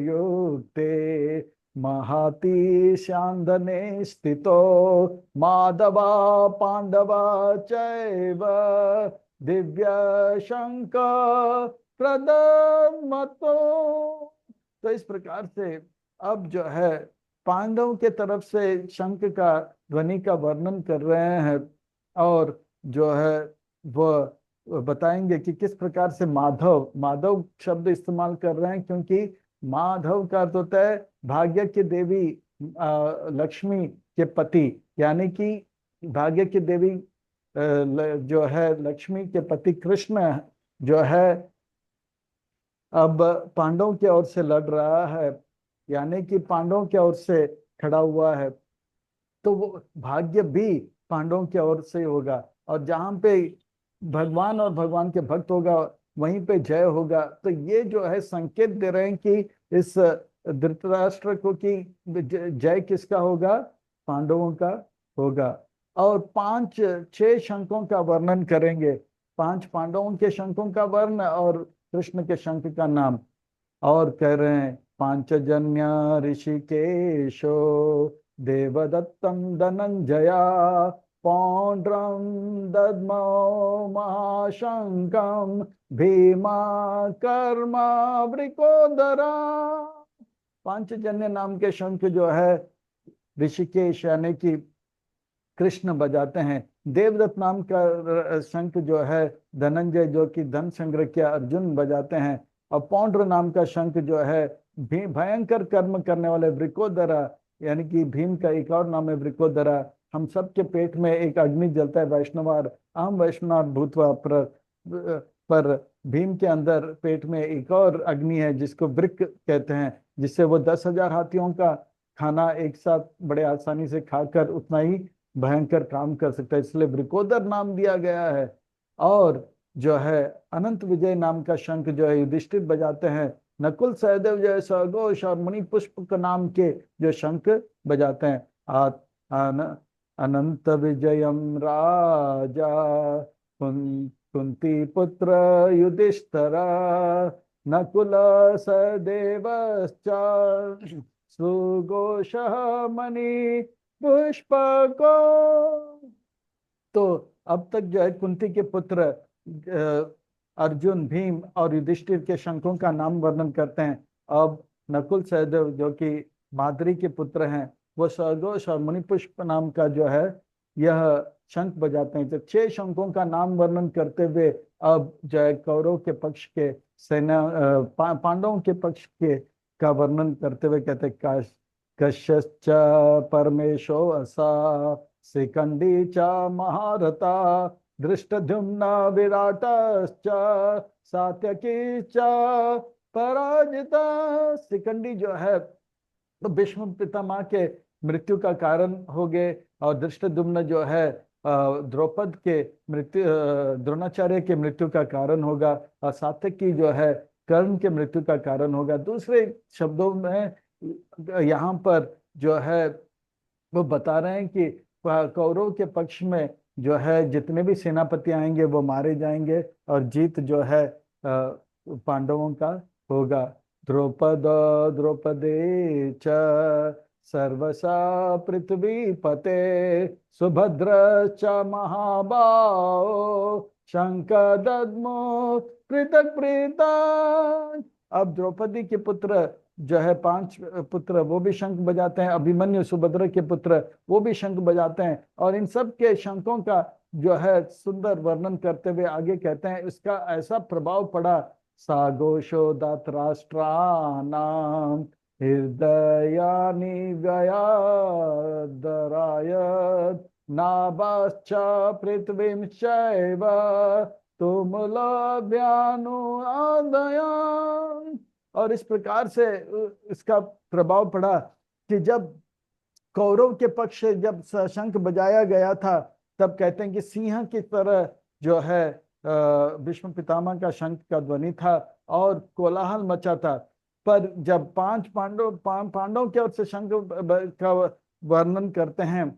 युक्ते महाति शांदने स्थितो माधवा पांडवा चैव दिव्य शंख प्रदमतो। तो इस प्रकार से अब जो है पांडवों के तरफ से शंख का ध्वनि का वर्णन कर रहे हैं, और जो है वो बताएंगे कि किस प्रकार से माधव माधव शब्द इस्तेमाल कर रहे हैं, क्योंकि माधव का अर्थ होता है भाग्य की देवी लक्ष्मी के पति, यानी कि भाग्य की देवी जो है लक्ष्मी के पति कृष्ण जो है अब पांडवों की ओर से लड़ रहा है, यानी कि पांडवों की ओर से खड़ा हुआ है। तो वो भाग्य भी पांडवों की ओर से होगा, और जहां पे भगवान और भगवान के भक्त होगा वहीं पे जय होगा। तो ये जो है संकेत दे रहे हैं कि इस धृतराष्ट्र को कि जय किसका होगा, पांडवों का होगा। और 5-6 शंखों का वर्णन करेंगे, 5 पांडवों के शंखों का वर्ण और कृष्ण के शंख का नाम। और कह रहे हैं, पांचजन्य ऋषिकेशो देवदत्तम धनंजया पौंड्रम दद्मो महाशंकम भीमा कर्मा वृकोदरा। पांचजन्य नाम के शंख जो है ऋषिकेश यानी कि कृष्ण बजाते हैं। देवदत्त नाम का शंख जो है धनंजय, जो कि धन संग्रह किया, अर्जुन बजाते हैं। और पौंड्र नाम का शंख जो है भयंकर कर्म करने वाले वृकोदरा, यानी कि भीम का एक और नाम है वृकोदरा। हम सबके पेट में एक अग्नि जलता है, वैष्णवार अहम वैष्णव भूतवा, पर भीम के अंदर पेट में एक और अग्नि है जिसको वृक कहते हैं, जिससे वो 10,000 हाथियों का खाना एक साथ बड़े आसानी से खाकर उतना ही भयंकर काम कर सकता है, इसलिए वृकोदर नाम दिया गया है। और जो है अनंत विजय नाम का शंख जो है युधिष्ठिर बजाते हैं। नकुल सहदेव जो है सघोष और मणि पुष्प का नाम के जो शंख बजाते हैं। आन, अनंत विजयम राजा कुंती पुत्र युधिष्ठिरा नकुल सहदेवश्च सुघोषः मणि पुष्प को। तो अब तक जो है कुंती के पुत्र अर्जुन, भीम और युधिष्ठिर के शंखों का नाम वर्णन करते हैं। अब नकुल सहदेव जो कि माद्री के पुत्र हैं, वो सघोष और मणिपुष्प नाम का जो है यह शंख बजाते हैं। तो 6 शंखों का नाम वर्णन करते हुए अब जो है कौरव के पक्ष के सेना पांडवों के पक्ष के का वर्णन करते हुए कहते हैं, कश्यश्च परमेशो असा शिखंडी च महारथा धृष्टद्युम्न विराटश्च सात्यकी च पराजिता। शिखंडी जो है तो भीष्म पितामह के मृत्यु का कारण हो गए, और धृष्टद्युम्न जो है द्रौपद के मृत्यु, द्रोणाचार्य के मृत्यु का कारण होगा, और सात्यकी जो है कर्ण के मृत्यु का कारण होगा। दूसरे शब्दों में यहाँ पर जो है वो बता रहे हैं कि कौरव के पक्ष में जो है जितने भी सेनापति आएंगे वो मारे जाएंगे, और जीत जो है पांडवों का होगा। द्रौपद द्रौपदी च सर्वसा पृथ्वी पते सुभद्र च महाबाहो शंखदद्मो पृथक प्रीता। अब द्रौपदी के पुत्र जो है 5 पुत्र वो भी शंख बजाते हैं, अभिमन्यु सुभद्रा के पुत्र वो भी शंख बजाते हैं। और इन सब के शंखों का जो है सुंदर वर्णन करते हुए आगे कहते हैं, इसका ऐसा प्रभाव पड़ा, साघोषो धातराष्ट्राणाम हृदयानि व्ययादरायत नाभाश्च पृथ्वीं चैव तुमुलभ्यानुआदयान्। और इस प्रकार से इसका प्रभाव पड़ा कि जब कौरव के पक्ष से जब शंख बजाया गया था, तब कहते हैं कि सिंह की तरह जो है भीष्म पितामह का शंख का ध्वनि था और कोलाहल मचा था। पर जब 5 पांडवों की ओर से शंख का वर्णन करते हैं,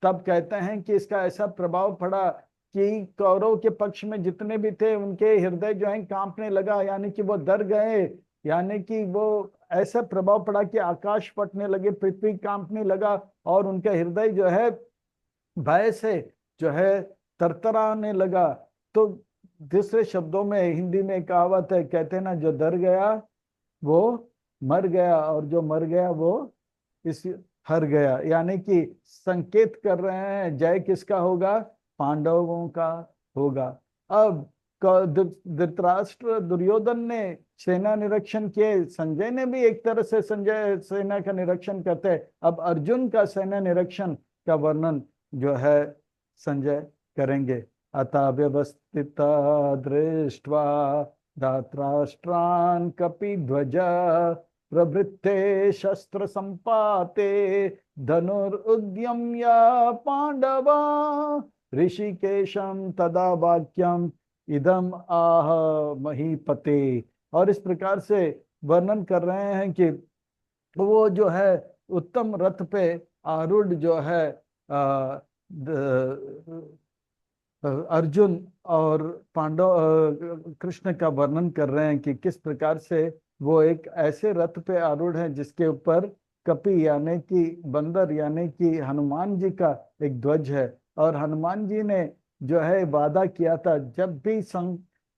तब कहते हैं कि इसका ऐसा प्रभाव पड़ा कि कौरव के पक्ष में जितने भी थे उनके हृदय जो है कांपने लगा, यानी कि वो डर गए, यानी कि वो ऐसा प्रभाव पड़ा कि आकाश फटने लगे, पृथ्वी कांपने लगा, और उनका हृदय जो है भय से जो है तरतराने लगा। तो दूसरे शब्दों में हिंदी में कहावत है, कहते हैं ना, जो डर गया वो मर गया, और जो मर गया वो इस हर गया, यानी कि संकेत कर रहे हैं जय किसका होगा, पांडवों का होगा। अब धृतराष्ट्र दुर्योधन ने सेना निरीक्षण किए, संजय ने भी एक तरह से संजय सेना का निरीक्षण करते हैं। अब अर्जुन का सेना निरीक्षण का वर्णन जो है संजय करेंगे। अतः व्यवस्थित दृष्ट्वा धातराष्ट्रान् कपिध्वज प्रवृत्ते शस्त्र संपाते धनुरुद्यम्य पांडवा ऋषिकेशम तदा वाक्यम इदम आह महीपते। और इस प्रकार से वर्णन कर रहे हैं कि वो जो है उत्तम रथ पे आरूढ़ जो है अर्जुन और पांडव कृष्ण का वर्णन कर रहे हैं कि किस प्रकार से वो एक ऐसे रथ पे आरूढ़ है जिसके ऊपर कपि यानी कि बंदर यानी कि हनुमान जी का एक ध्वज है। और हनुमान जी ने जो है वादा किया था, जब भी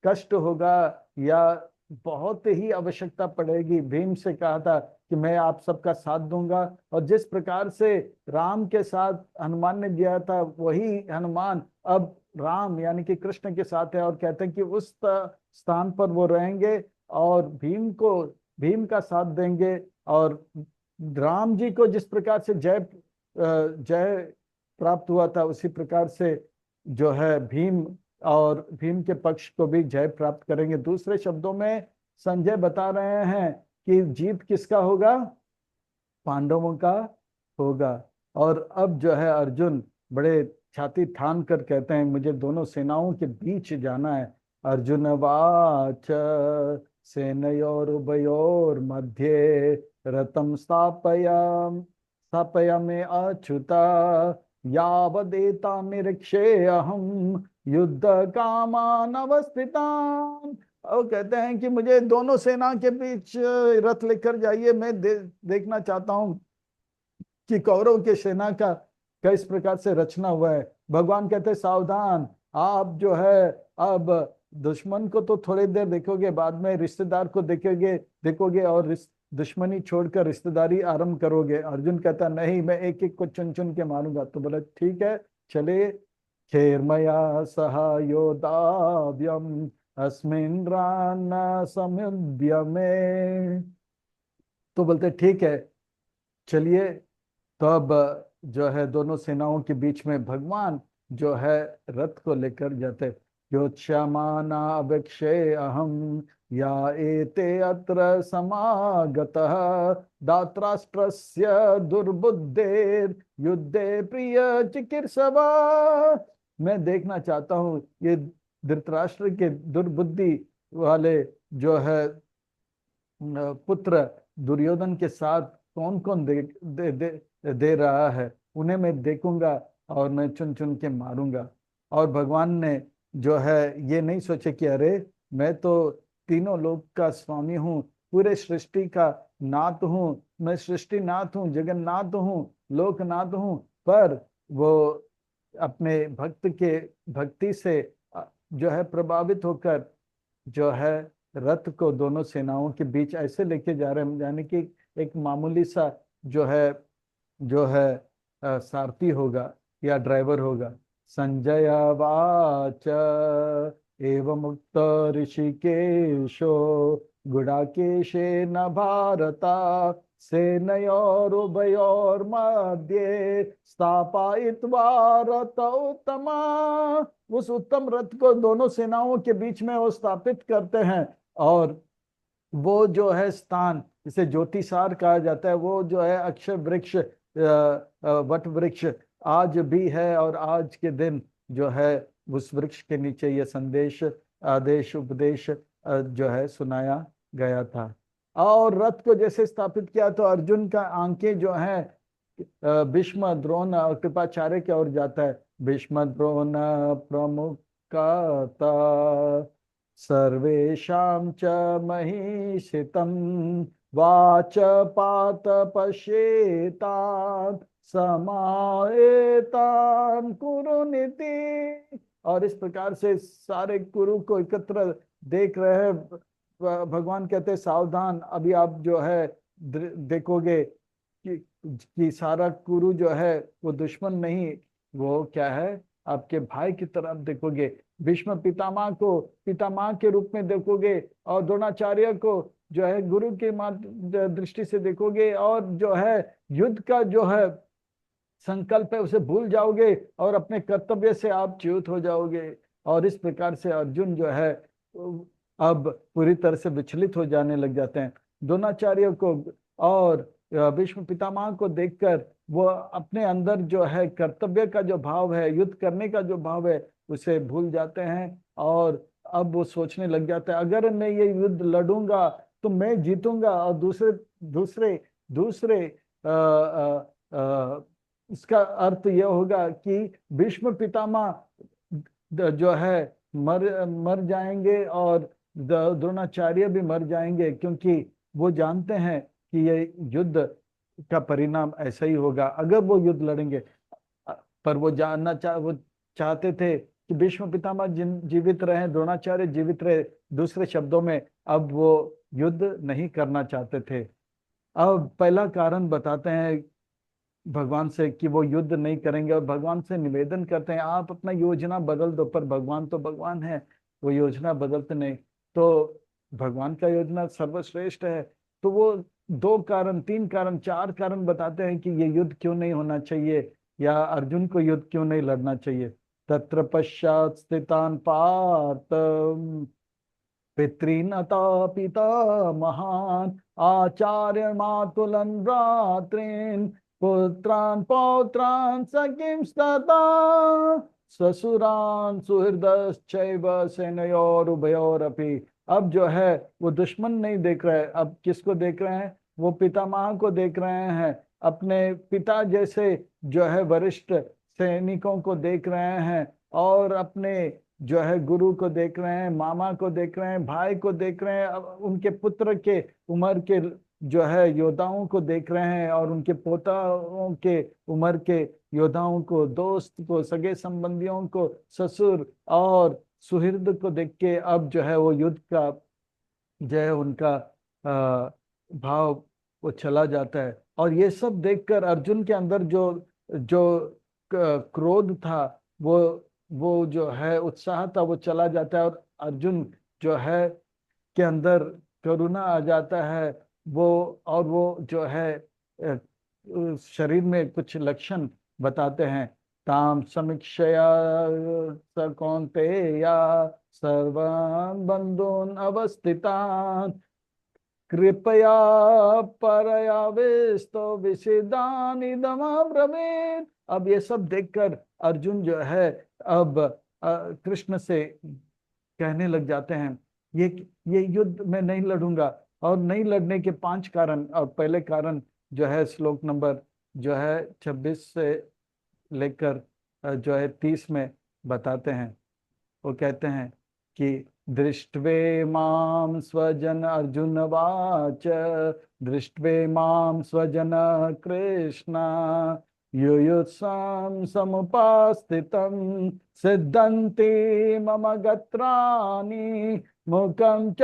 कष्ट होगा या बहुत ही आवश्यकता पड़ेगी। भीम से कहा था कि मैं आप सबका साथ दूंगा, और जिस प्रकार से राम के साथ हनुमान ने दिया था, वही हनुमान अब राम यानी कि कृष्ण के साथ है, और कहते हैं कि उस स्थान पर वो रहेंगे और भीम का साथ देंगे। और राम जी को जिस प्रकार से जय प्राप्त हुआ था, उसी प्रकार से जो है भीम और भीम के पक्ष को भी जय प्राप्त करेंगे। दूसरे शब्दों में संजय बता रहे हैं कि जीत किसका होगा? पांडवों का होगा। और अब जो है अर्जुन बड़े छाती थाम कर कहते हैं मुझे दोनों सेनाओं के बीच जाना है। अर्जुन वाच सेनयोरुभयोर मध्ये रथम स्थापयामि अच्युता यावदेता निरीक्षे अहम युद्ध कामान अवस्थितान। और कहते हैं कि मुझे दोनों सेना के बीच रथ लेकर जाइए, मैं देखना चाहता हूं कि कौरव के सेना का किस प्रकार से रचना हुआ है। भगवान कहते हैं सावधान, आप जो है अब दुश्मन को तो थोड़ी देर देखोगे, बाद में रिश्तेदार को देखोगे देखोगे और दुश्मनी छोड़कर रिश्तेदारी आरंभ करोगे। अर्जुन कहता नहीं, मैं एक एक को चुन चुन के मारूंगा। तो बोला ठीक है, चले। खेरमया सह योदाव्यम अस्मिन् रण समुद्यमे। तो बोलते ठीक है, चलिए। तो अब जो है दोनों सेनाओं के बीच में भगवान जो है रथ को लेकर जाते। योत्स्यमाना अवेक्षे अहम या एते अत्र समागतः दात्राष्ट्रस्य दुर्बुद्धेर युद्धे प्रिय चिकीर्षवा। मैं देखना चाहता हूँ ये धृतराष्ट्र के दुर्बुद्धि वाले जो है पुत्र दुर्योधन के साथ कौन कौन दे रहा है, उन्हें मैं देखूंगा और मैं चुन चुन के मारूंगा। और भगवान ने जो है ये नहीं सोचे कि अरे मैं तो तीनों लोक का स्वामी हूँ, पूरे सृष्टि का नाथ हूँ, मैं सृष्टि नाथ हूँ, जगन्नाथ हूँ, लोकनाथ हूँ। पर वो अपने भक्त के भक्ति से जो है प्रभावित होकर जो है रथ को दोनों सेनाओं के बीच ऐसे लेके जा रहे हैं, यानी कि एक मामूली सा जो है सारथी होगा या ड्राइवर होगा। संजय वाच एवं मुक्त ऋषिकेशो गुडाकेशे न भारता सेनयोरुभयोर्मध्ये स्थापयित्वा रथ उत्तमा। उस उत्तम रथ को दोनों सेनाओं के बीच में वो स्थापित करते हैं। और वो जो है स्थान जिसे ज्योतिषार कहा जाता है, वो जो है अक्षय वृक्ष वट वृक्ष आज भी है। और आज के दिन जो है उस वृक्ष के नीचे ये संदेश आदेश उपदेश जो है सुनाया गया था। और रथ को जैसे स्थापित किया तो अर्जुन का आंखें जो है भीष्म द्रोण और कृपाचार्य की ओर जाता है। भीष्म द्रोण प्रमुख सर्वेषां च महिषितं वाच पात पश्येतान् समाएतान् कुरुनिति। और इस प्रकार से सारे कुरु को एकत्र देख रहे हैं। भगवान कहते हैं सावधान, अभी आप जो है देखोगे कि सारा कुरु जो है वो दुश्मन नहीं, वो क्या है आपके भाई की तरफ देखोगे। भीष्म पितामह को पितामह के रूप में देखोगे, और द्रोणाचार्य को जो है गुरु के दृष्टि से देखोगे। और जो है युद्ध का जो है संकल्प है उसे भूल जाओगे, और अपने कर्तव्य से आप च्युत हो जाओगे। और इस प्रकार से अर्जुन जो है अब पूरी तरह से विचलित हो जाने लग जाते हैं। द्रोणाचार्य को और भीष्म पितामह को देखकर वो अपने अंदर जो है कर्तव्य का जो भाव है, युद्ध करने का जो भाव है, उसे भूल जाते हैं। और अब वो सोचने लग जाता है अगर मैं ये युद्ध लड़ूंगा तो मैं जीतूंगा, और दूसरे दूसरे दूसरे आ, आ, आ, इसका अर्थ यह होगा कि भीष्म पितामह जो है मर मर जाएंगे, और द्रोणाचार्य भी मर जाएंगे, क्योंकि वो जानते हैं कि ये युद्ध का परिणाम ऐसा ही होगा अगर वो युद्ध लड़ेंगे। पर वो वो चाहते थे कि भीष्म पितामह जिन जीवित रहे, द्रोणाचार्य जीवित रहे, दूसरे शब्दों में अब वो युद्ध नहीं करना चाहते थे। अब पहला कारण बताते हैं भगवान से कि वो युद्ध नहीं करेंगे, और भगवान से निवेदन करते हैं आप अपना योजना बदल दो, पर भगवान तो भगवान है, वो योजना बदलते नहीं। तो भगवान का योजना सर्वश्रेष्ठ है। तो वो दो कारण, तीन कारण, चार कारण बताते हैं कि ये युद्ध क्यों नहीं होना चाहिए, या अर्जुन को युद्ध क्यों नहीं लड़ना चाहिए। तत्र पश्चात स्थितान पार्थ पितॄनता पिता महान आचार्य मातुलन भ्रातॄन् पुत्रान् पौत्रान् सखीं तथा ससुरान् सुहृदश्चैव सेनयोरुभयोरपि। अब जो है वो दुश्मन नहीं देख रहे, अब किसको देख रहे हैं, वो पितामह को देख रहे हैं, अपने पिता जैसे जो है वरिष्ठ सैनिकों को देख रहे हैं, और अपने जो है गुरु को देख रहे हैं, मामा को देख रहे हैं, भाई को देख रहे हैं, अब उनके पुत्र के उम्र के जो है योद्धाओं को देख रहे हैं, और उनके पोताओं के उम्र के योद्धाओं को, दोस्त को, सगे संबंधियों को, ससुर और सुहृद को देख के अब जो है वो युद्ध का जो है उनका भाव वो चला जाता है। और ये सब देखकर अर्जुन के अंदर जो जो क्रोध था, वो वो जो है उत्साह था, वो चला जाता है, और अर्जुन जो है के अंदर करुणा आ जाता है। वो और वो जो है शरीर में कुछ लक्षण बताते हैं। ताम समीक्षया स कौन्तेय सर्वान् बंधून् अवस्थितान् कृपया परयाविस्तो विषिदानिदमब्रवीत्। अब ये सब देखकर अर्जुन जो है अब कृष्ण से कहने लग जाते हैं ये ये युद्ध मैं नहीं लड़ूंगा। और नहीं लड़ने के पांच कारण, और पहले कारण जो है श्लोक नंबर जो है 26 से लेकर जो है 30 में बताते हैं। वो कहते हैं कि दृष्ट्वे माम स्वजन अर्जुन वाच दृष्ट्वे माम स्वजन कृष्ण युयुत्सं समुपास्थितं सिद्धन्ति मम गत्राणि मुखं च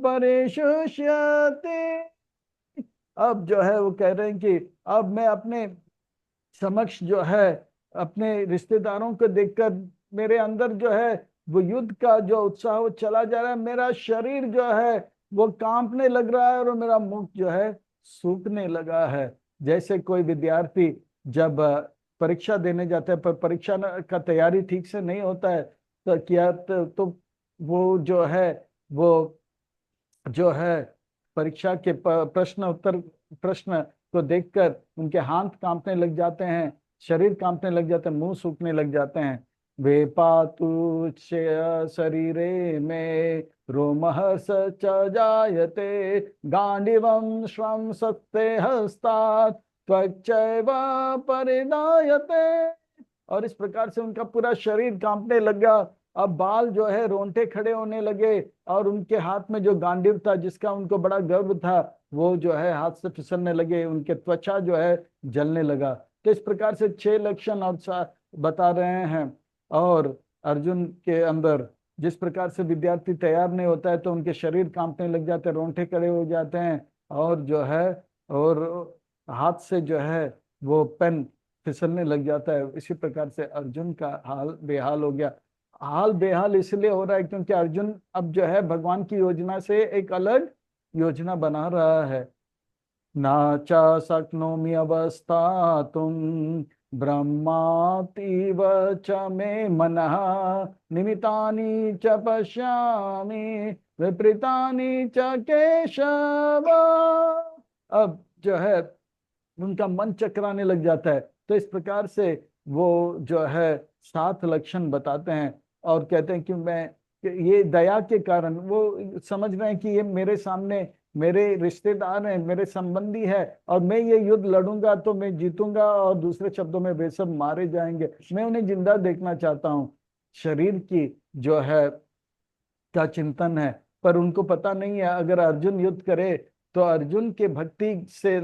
परिशुष्यते। अब जो है वो कह रहे हैं कि अब मैं अपने समक्ष जो है अपने रिश्तेदारों को देखकर मेरे अंदर जो है वो युद्ध का जो उत्साह वो चला जा रहा है, मेरा शरीर जो है वो कांपने लग रहा है, और मेरा मुख जो है सूखने लगा है। जैसे कोई विद्यार्थी जब परीक्षा देने जाता है, पर परीक्षा का तैयारी ठीक से नहीं होता है, तो क्या तो वो जो है वो जो है परीक्षा के प्रश्न उत्तर प्रश्न को देखकर उनके हाथ कांपने लग जाते हैं, शरीर कांपने लग जाते हैं, मुंह सूखने लग जाते हैं। वे पातु शरीरे में रोमहर्ष च जायते गांडीवम श्रम सत्ते हस्तात् त्वचैव परिधायते। और इस प्रकार से उनका पूरा शरीर कांपने लग गया। अब बाल जो है रोंगटे खड़े होने लगे, और उनके हाथ में जो गांडीव था जिसका उनको बड़ा गर्व था, वो जो है हाथ से फिसलने लगे, उनके त्वचा जो है जलने लगा। तो इस प्रकार से 6 लक्षण और बता रहे हैं। और अर्जुन के अंदर जिस प्रकार से विद्यार्थी तैयार नहीं होता है तो उनके शरीर कांपने लग जाते हैं, रोंगटे खड़े हो जाते हैं, और जो है और हाथ से जो है वो पेन फिसलने लग जाता है। इसी प्रकार से अर्जुन का हाल बेहाल हो गया। हाल बेहाल इसलिए हो रहा है क्योंकि अर्जुन अब जो है भगवान की योजना से एक अलग योजना बना रहा है। ना चा शक्नोमि अवस्था तुम ब्रह्मातीव च मे मनः निमितानि च पश्यामि विपरीतानि च केशव। अब जो है उनका मन चकराने लग जाता है। तो इस प्रकार से वो जो है 7 लक्षण बताते हैं, और कहते हैं कि ये दया के कारण वो समझ रहे हैं कि ये मेरे सामने मेरे रिश्तेदार हैं, मेरे संबंधी है, और मैं ये युद्ध लड़ूंगा तो मैं जीतूंगा, और दूसरे शब्दों में वे सब मारे जाएंगे। मैं उन्हें जिंदा देखना चाहता हूँ। शरीर की जो है का चिंतन है, पर उनको पता नहीं है अगर अर्जुन युद्ध करे तो अर्जुन के भक्ति से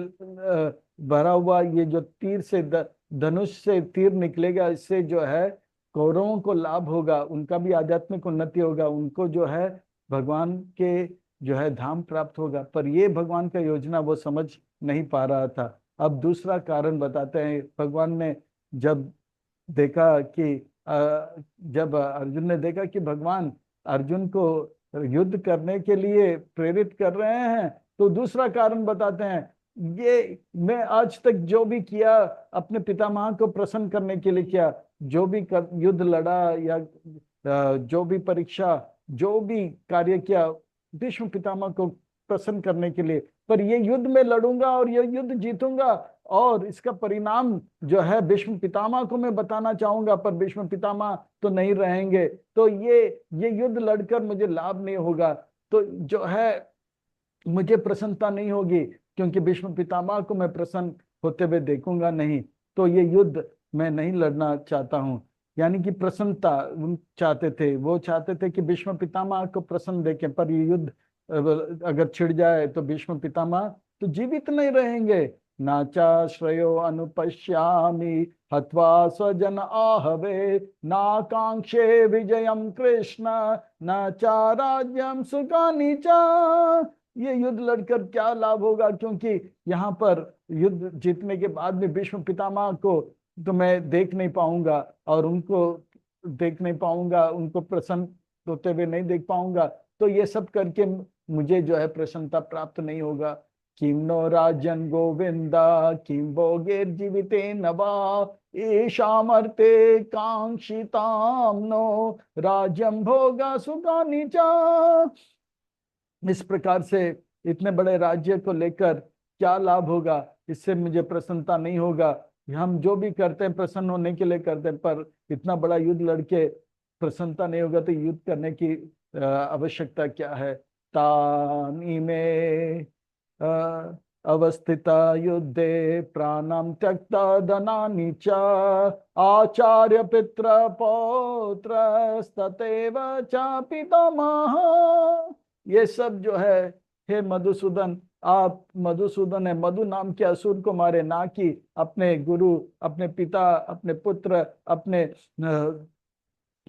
भरा हुआ ये जो तीर से धनुष से तीर निकलेगा, इससे जो है कौरवों को लाभ होगा, उनका भी आध्यात्मिक उन्नति होगा, उनको जो है भगवान के जो है धाम प्राप्त होगा। पर ये भगवान का योजना वो समझ नहीं पा रहा था। अब दूसरा कारण बताते हैं। भगवान ने जब देखा कि जब अर्जुन ने देखा कि भगवान अर्जुन को युद्ध करने के लिए प्रेरित कर रहे हैं, तो दूसरा कारण बताते हैं, ये मैं आज तक जो भी किया अपने पितामह को प्रसन्न करने के लिए किया, जो भी युद्ध लड़ा या जो भी परीक्षा, जो भी कार्य किया भीष्म पितामह को प्रसन्न करने के लिए, पर ये युद्ध में लड़ूंगा और ये युद्ध जीतूंगा, और इसका परिणाम जो है भीष्म पितामह को मैं बताना चाहूंगा, पर भीष्म पितामह तो नहीं रहेंगे, तो ये युद्ध लड़कर मुझे लाभ नहीं होगा, तो जो है मुझे प्रसन्नता नहीं होगी, क्योंकि भीष्म पितामह को मैं प्रसन्न होते हुए देखूंगा नहीं, तो ये युद्ध मैं नहीं लड़ना चाहता हूँ। यानी कि प्रसन्नता चाहते थे, वो चाहते थे कि भीष्म पितामह को प्रसन्न देखें, पर ये युद्ध अगर छिड़ जाए तो भीष्म पितामह तो जीवित नहीं रहेंगे। नाचा श्रेयो अनुपश्यामि हत्वा स्वजन आहवे, नाकांक्षे विजयम कृष्ण न चा राज्यम सुखानि च। ये युद्ध लड़कर क्या लाभ होगा, क्योंकि यहाँ पर युद्ध जीतने के बाद में भीष्म पितामह को तो मैं देख नहीं पाऊंगा, और उनको देख नहीं पाऊंगा, उनको प्रसन्न होते हुए नहीं देख पाऊंगा, तो ये सब करके मुझे जो है प्रसन्नता प्राप्त नहीं होगा। किम नो राजन गोविंदा किम भोगेर जीवितेन वा, ईशामर्ते कांक्षिताम नो राज्यम भोगा सुखानि च। इस प्रकार से इतने बड़े राज्य को लेकर क्या लाभ होगा, इससे मुझे प्रसन्नता नहीं होगा। हम जो भी करते हैं प्रसन्न होने के लिए करते हैं, पर इतना बड़ा युद्ध लड़के प्रसन्नता नहीं होगा, तो युद्ध करने की आवश्यकता क्या है। तानी में अवस्थिता युद्धे प्राणम त्यक्ता धनानि च, आचार्य पित्र पौत्र तथैव च पितामह। ये सब जो है, हे मधुसूदन, आप मधुसूदन है, मधु नाम के असुर को मारे, ना कि अपने गुरु, अपने पिता, अपने पुत्र, अपने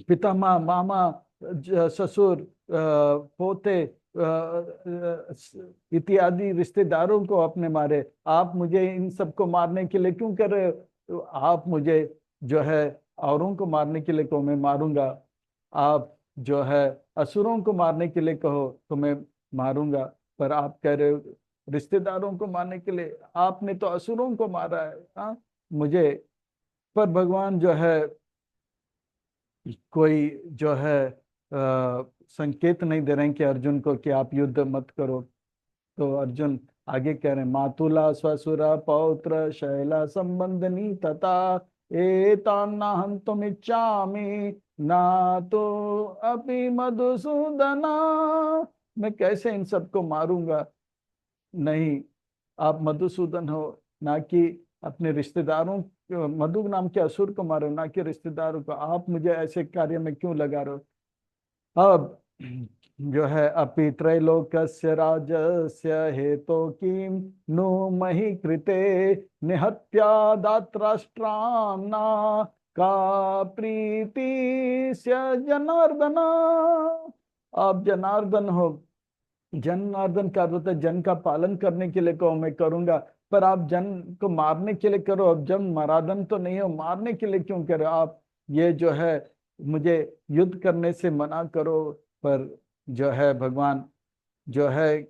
पितामह, मामा, ससुर, पोते इत्यादि रिश्तेदारों को अपने मारे। आप मुझे इन सबको मारने के लिए क्यों कर रहे हो? तो आप मुझे जो है औरों को मारने के लिए कहो, मैं मारूंगा। आप जो है असुरों को मारने के लिए कहो तो मैं मारूंगा, पर आप कह रहे हो रिश्तेदारों को मारने के लिए, आपने तो असुरों को मारा है। हाँ, मुझे, पर भगवान जो है कोई जो है संकेत नहीं दे रहे हैं कि अर्जुन को कि आप युद्ध मत करो। तो अर्जुन आगे कह रहे हैं, मातुला स्वसुरा पौत्र शैला संबंधनी तथा एतान्ना हन्तुम इच्छामि ना तो अपि मधुसूदना। मैं कैसे इन सबको मारूंगा? नहीं, आप मधुसूदन हो, ना कि अपने रिश्तेदारों, मधु नाम के असुर को मारो, ना कि रिश्तेदारों को। आप मुझे ऐसे कार्य में क्यों लगा रहे हो? अब जो है, अपि त्रैलोक्यस्य राज्यस्य हेतो किम नु मही कृते निहत्या दात्राष्ट्रान्ना का प्रीति जनार्दना। आप जनार्दन हो, जनार्दन का अर्थ होता है जन का पालन करने के लिए कहो, मैं करूंगा, पर आप जन को मारने के लिए करो। अब जन मरादन तो नहीं हो, मारने के लिए क्यों करो आप? ये जो है मुझे युद्ध करने से मना करो, पर जो है भगवान जो है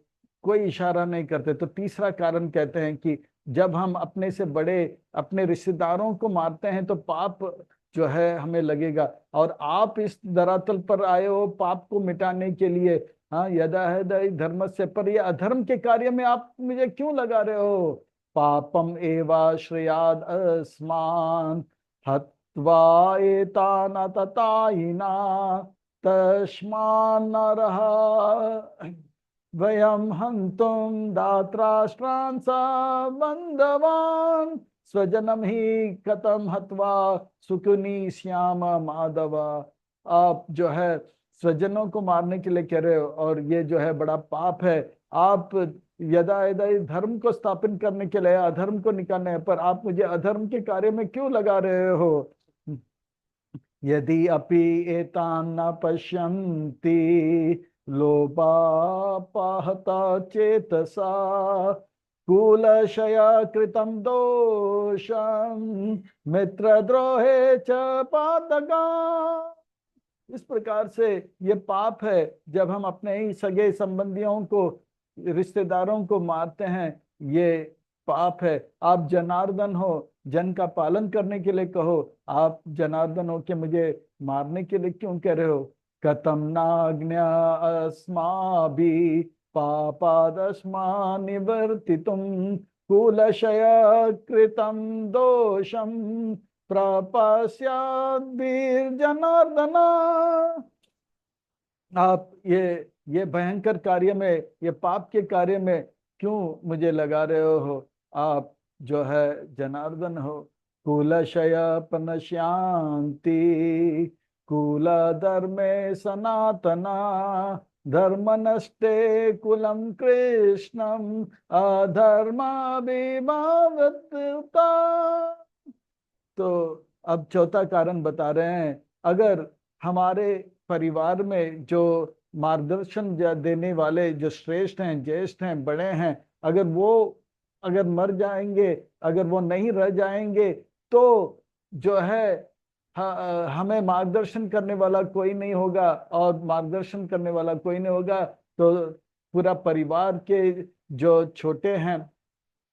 कोई इशारा नहीं करते। तो तीसरा कारण कहते हैं कि जब हम अपने से बड़े अपने रिश्तेदारों को मारते हैं तो पाप जो है हमें लगेगा, और आप इस धरातल पर आए हो पाप को मिटाने के लिए। हाँ, यदा हृदय धर्म से, पर ये अधर्म के कार्य में आप मुझे क्यों लगा रहे हो? पापम एवाश्रयाद अस्मान हत्वा एतान ततायिना तस्मान् नरः वयम हंतुम दात्राष्ट्रान् बंधवान् स्वजनम ही कथम हत्वा सुकुनी श्याम माधव। आप जो है स्वजनों को मारने के लिए कह रहे हो, और ये जो है बड़ा पाप है। आप यदा यदा धर्म को स्थापित करने के लिए अधर्म को निकालने है, पर आप मुझे अधर्म के कार्य में क्यों लगा रहे हो? यदि अपि एतान् न पश्यन्ति लोभापाहता चेतसा कुलशया कृतं दोषं मित्रद्रोहे च पातका। इस प्रकार से ये पाप है जब हम अपने ही सगे संबंधियों को, रिश्तेदारों को मारते हैं, ये पाप है। आप जनार्दन हो, जन का पालन करने के लिए कहो, आप जनार्दन हो के मुझे मारने के लिए क्यों कह रहे हो। कथम नाज्ञा अस्माभि पापादस्मा निवर्तितुम कुलशय कृतं दोषम प्रपश्याद्भिर् जनार्दना। आप ये भयंकर कार्य में, ये पाप के कार्य में क्यों मुझे लगा रहे हो। आप जो है जनार्दन हो। कुलशय पनश्यांति कुल धर्मे सनातना धर्म नष्टे कुलम कृष्णम अधर्माभिमावृता। तो अब चौथा कारण बता रहे हैं, अगर हमारे परिवार में जो मार्गदर्शन देने वाले जो श्रेष्ठ हैं, ज्येष्ठ हैं, बड़े हैं, अगर मर जाएंगे, अगर वो नहीं रह जाएंगे, तो जो है हमें मार्गदर्शन करने वाला कोई नहीं होगा, और मार्गदर्शन करने वाला कोई नहीं होगा तो पूरा परिवार के जो छोटे हैं,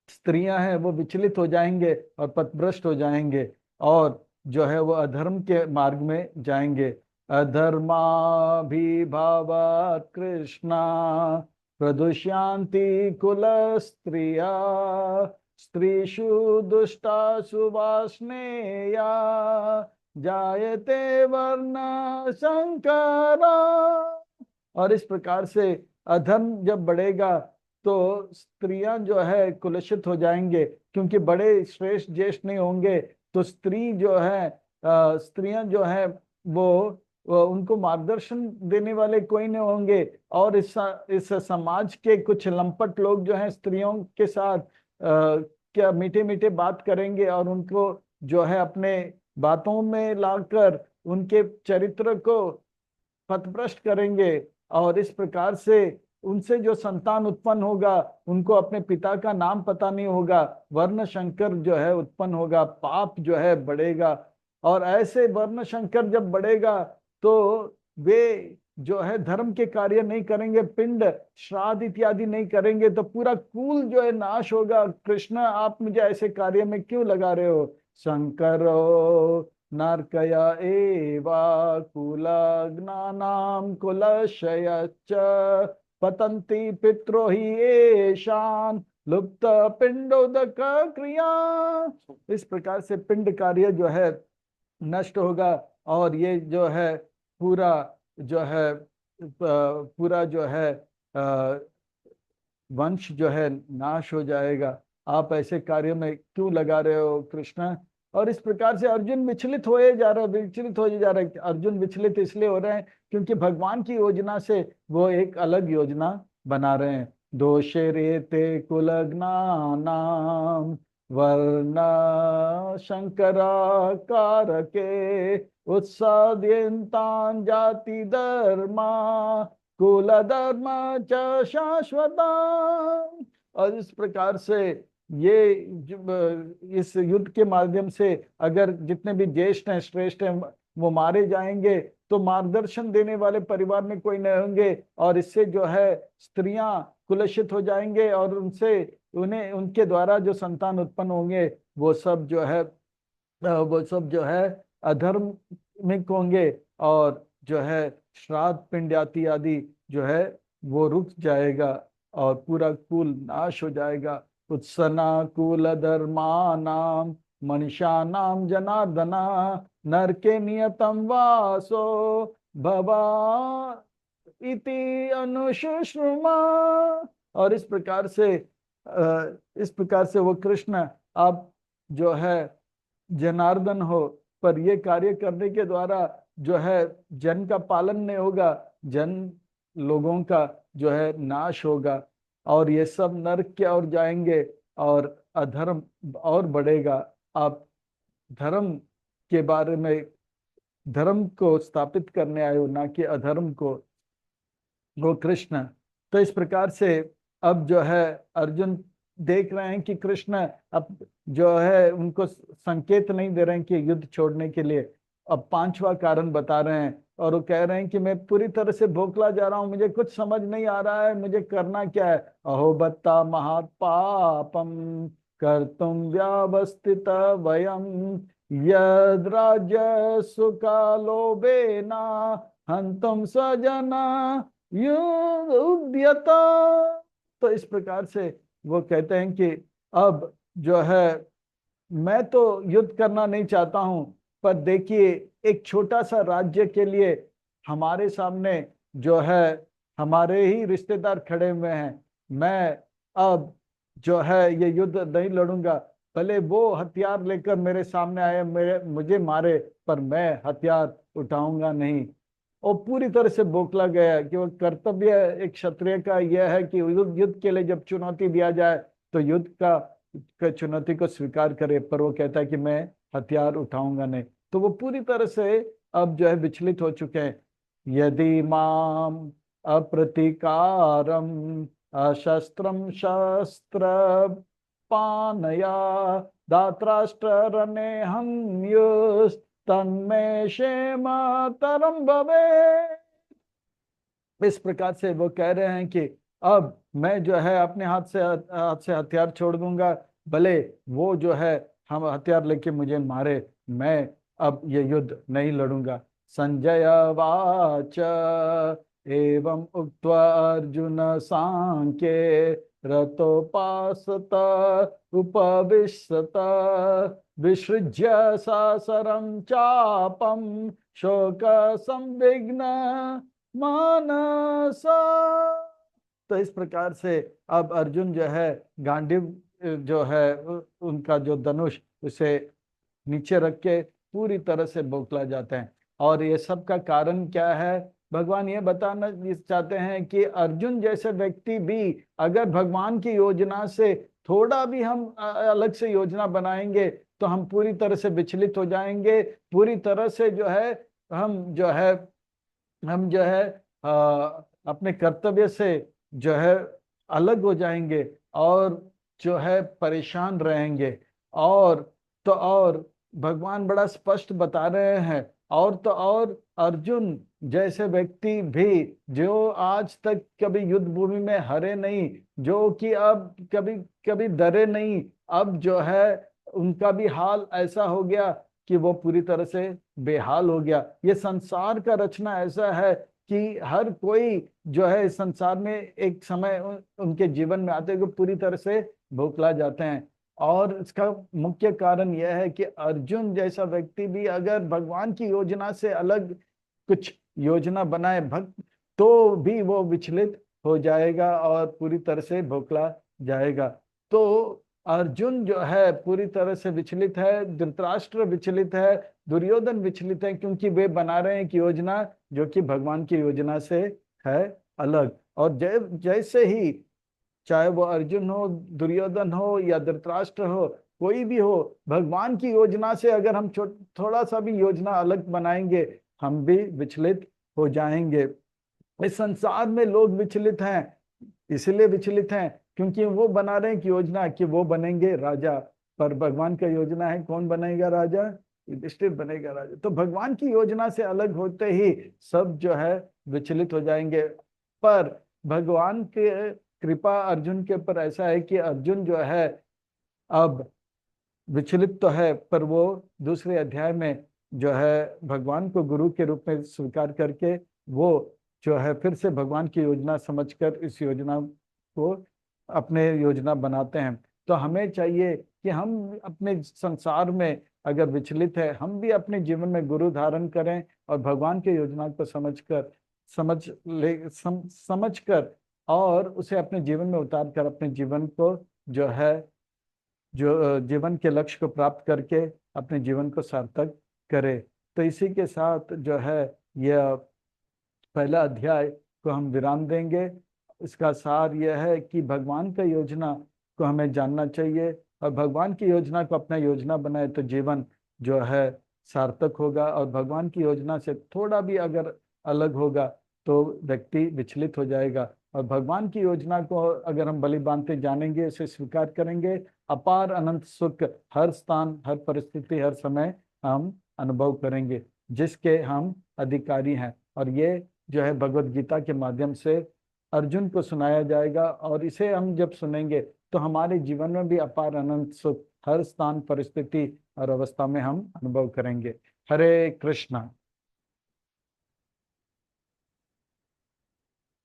स्त्रियां हैं, वो विचलित हो जाएंगे और पथभ्रष्ट हो जाएंगे, और जो है वो अधर्म के मार्ग में जाएंगे। अधर्माभिभावात् कृष्णा प्रदुष्यांति कुल स्त्रिया स्त्रीषु दुष्टासु वास्नेया जायते वर्ण संकरा। और इस प्रकार से अधर्म जब बढ़ेगा तो स्त्रियां जो है कुलषित हो जाएंगे, क्योंकि बड़े श्रेष्ठ ज्येष्ठ नहीं होंगे, तो स्त्री जो है स्त्रियां जो है वो उनको मार्गदर्शन देने वाले कोई नहीं होंगे, और इस समाज के कुछ लंपट लोग जो हैं स्त्रियों के साथ क्या मीठे मीठे बात करेंगे, और उनको जो है अपने बातों में लाकर उनके चरित्र को पथभ्रष्ट करेंगे, और इस प्रकार से उनसे जो संतान उत्पन्न होगा उनको अपने पिता का नाम पता नहीं होगा, वर्ण शंकर जो है उत्पन्न होगा, पाप जो है बढ़ेगा। और ऐसे वर्ण शंकर जब बढ़ेगा तो वे जो है धर्म के कार्य नहीं करेंगे, पिंड श्राद्ध इत्यादि नहीं करेंगे, तो पूरा कुल जो है नाश होगा। कृष्ण, आप मुझे ऐसे कार्य में क्यों लगा रहे हो। शंकरो नरकया एवा कुलज्ञानां कुलक्षयश्च पतन्ति पित्रो हि येषां लुप्त पिंडोदक क्रिया। इस प्रकार से पिंड कार्य जो है नष्ट होगा, और ये जो है पूरा जो है पूरा जो है वंश जो है नाश हो जाएगा। आप ऐसे कार्यों में क्यों लगा रहे हो कृष्ण। और इस प्रकार से अर्जुन विचलित होए जा रहा है, विचलित हो जा रहा है। अर्जुन विचलित इसलिए हो रहे हैं क्योंकि भगवान की योजना से वो एक अलग योजना बना रहे हैं। दोषे रेते कुलज्ञानानां वर्ण शंकराकारके उत्साद्यन्तान् जाति धर्मा कुल धर्म च शाश्वता। और इस प्रकार से ये इस युद्ध के माध्यम से अगर जितने भी ज्येष्ठ हैं, श्रेष्ठ हैं, वो मारे जाएंगे तो मार्गदर्शन देने वाले परिवार में कोई नहीं होंगे, और इससे जो है स्त्रियां कुलषित हो जाएंगे, और उन्हें उनके द्वारा जो संतान उत्पन्न होंगे वो सब जो है अधर्मिक होंगे, और जो है श्राद्ध पिंड आदि जो है वो रुक जाएगा, और पूरा कुल नाश हो जाएगा। उत्सना कुल धर्मानाम मनीषानाम जनार्दना नरके नियतम वासो भवा इति अनुशुश्रुमा। और इस प्रकार से वो कृष्ण आप जो है जनार्दन हो, पर ये कार्य करने के द्वारा जो है जन का पालन नहीं होगा, जन लोगों का जो है नाश होगा, और ये सब नरक की ओर जाएंगे, और अधर्म और बढ़ेगा। आप धर्म के बारे में धर्म को स्थापित करने आए हो, ना कि अधर्म को, वो कृष्ण। तो इस प्रकार से अब जो है अर्जुन देख रहे हैं कि कृष्ण अब जो है उनको संकेत नहीं दे रहे हैं कि युद्ध छोड़ने के लिए। अब पांचवा कारण बता रहे हैं और वो कह रहे हैं कि मैं पूरी तरह से बौखला जा रहा हूं, मुझे कुछ समझ नहीं आ रहा है, मुझे करना क्या है। अहो बत्ता महापापम कर्तुम व्यावस्थित वयम यद राज्य सुखालोभेना हंतुम स्वजना युध्यता। तो इस प्रकार से वो कहते हैं कि अब जो है मैं तो युद्ध करना नहीं चाहता हूं, पर देखिए एक छोटा सा राज्य के लिए हमारे सामने जो है हमारे ही रिश्तेदार खड़े हुए हैं। मैं अब जो है ये युद्ध नहीं लड़ूंगा, भले वो हथियार लेकर मेरे सामने आए, मेरे मुझे मारे, पर मैं हथियार उठाऊंगा नहीं। और पूरी तरह से बौखला गया कि वो कर्तव्य एक क्षत्रिय का यह है कि युद्ध युद्ध के लिए जब चुनौती दिया जाए तो युद्ध का चुनौती को स्वीकार करे, पर वो कहता है कि मैं हथियार उठाऊंगा नहीं। तो वो पूरी तरह से अब जो है विचलित हो चुके हैं। यदि माम अप्रतिकारम अशस्त्रम शस्त्र पानया धातराष्ट्ररणे हन्युस् तन्मे क्षेम तरम भवे। इस प्रकार से वो कह रहे हैं कि अब मैं जो है अपने हाथ से हथियार छोड़ दूंगा, भले वो जो है हम हथियार लेके मुझे मारे, मैं अब ये युद्ध नहीं लड़ूंगा। संजय वाच एवं उक्त्वा अर्जुन सांख्ये रतोपासत उपविशत विसृज्य सासरं चापम शोक संविघ्न मानसा। तो इस प्रकार से अब अर्जुन जो है गांडीव जो है उनका जो धनुष उसे नीचे रख के पूरी तरह से बौखला जाते हैं। और ये सब का कारण क्या है, भगवान ये बताना चाहते हैं कि अर्जुन जैसे व्यक्ति भी अगर भगवान की योजना से थोड़ा भी हम अलग से योजना बनाएंगे तो हम पूरी तरह से विचलित हो जाएंगे, पूरी तरह से जो है हम जो है हम जो है अपने कर्तव्य से जो है अलग हो जाएंगे और जो है परेशान रहेंगे। और तो और भगवान बड़ा स्पष्ट बता रहे हैं, और तो और अर्जुन जैसे व्यक्ति भी जो आज तक कभी युद्ध भूमि में हारे नहीं, जो कि अब कभी कभी डरे नहीं, अब जो है उनका भी हाल ऐसा हो गया कि वो पूरी तरह से बेहाल हो गया। ये संसार का रचना ऐसा है कि हर कोई जो है इस संसार में एक समय उनके जीवन में आते हुए पूरी तरह से बौखला जाते हैं। और इसका मुख्य कारण यह है कि अर्जुन जैसा व्यक्ति भी अगर भगवान की योजना से अलग कुछ योजना बनाए भक्त, तो भी वो विचलित हो जाएगा और पूरी तरह से बौखला जाएगा। तो अर्जुन जो है पूरी तरह से विचलित है, धृतराष्ट्र विचलित है, दुर्योधन विचलित है, क्योंकि वे बना रहे हैं कि योजना जो कि भगवान की योजना से है अलग। और जैसे ही चाहे वो अर्जुन हो, दुर्योधन हो या धृतराष्ट्र हो, कोई भी हो, भगवान की योजना से अगर हम थोड़ा सा भी योजना अलग बनाएंगे हम भी विचलित हो जाएंगे। इस संसार में लोग विचलित हैं, इसलिए विचलित हैं क्योंकि वो बना रहे हैं कि योजना कि वो बनेंगे राजा, पर भगवान का योजना है कौन बनेगा राजा, युधिष्ठिर बनेगा राजा। तो भगवान की योजना से अलग होते ही सब जो है विचलित हो जाएंगे। पर भगवान के कृपा अर्जुन के ऊपर ऐसा है कि अर्जुन जो है अब विचलित तो है, पर वो दूसरे अध्याय में जो है भगवान को गुरु के रूप में स्वीकार करके वो जो है फिर से भगवान की योजना समझकर इस योजना को अपने योजना बनाते हैं। तो हमें चाहिए कि हम अपने संसार में अगर विचलित है, हम भी अपने जीवन में गुरु धारण करें और भगवान की योजना को समझ कर और उसे अपने जीवन में उतार कर अपने जीवन को जो है जो जीवन के लक्ष्य को प्राप्त करके अपने जीवन को सार्थक करे। तो इसी के साथ जो है यह पहला अध्याय को हम विराम देंगे। इसका सार यह है कि भगवान का योजना को हमें जानना चाहिए और भगवान की योजना को अपना योजना बनाए तो जीवन जो है सार्थक होगा, और भगवान की योजना से थोड़ा भी अगर अलग होगा तो व्यक्ति विचलित हो जाएगा। और भगवान की योजना को अगर हम भली भांति जानेंगे, उसे स्वीकार करेंगे, अपार अनंत सुख हर स्थान, हर परिस्थिति, हर समय हम अनुभव करेंगे, जिसके हम अधिकारी हैं। और ये जो है भगवत गीता के माध्यम से अर्जुन को सुनाया जाएगा, और इसे हम जब सुनेंगे तो हमारे जीवन में भी अपार अनंत सुख हर स्थान, परिस्थिति और अवस्था में हम अनुभव करेंगे। हरे कृष्णा।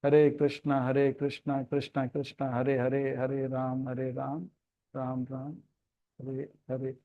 हरे कृष्णा, हरे कृष्णा, कृष्णा कृष्णा हरे हरे, हरे राम राम राम हरे हरे।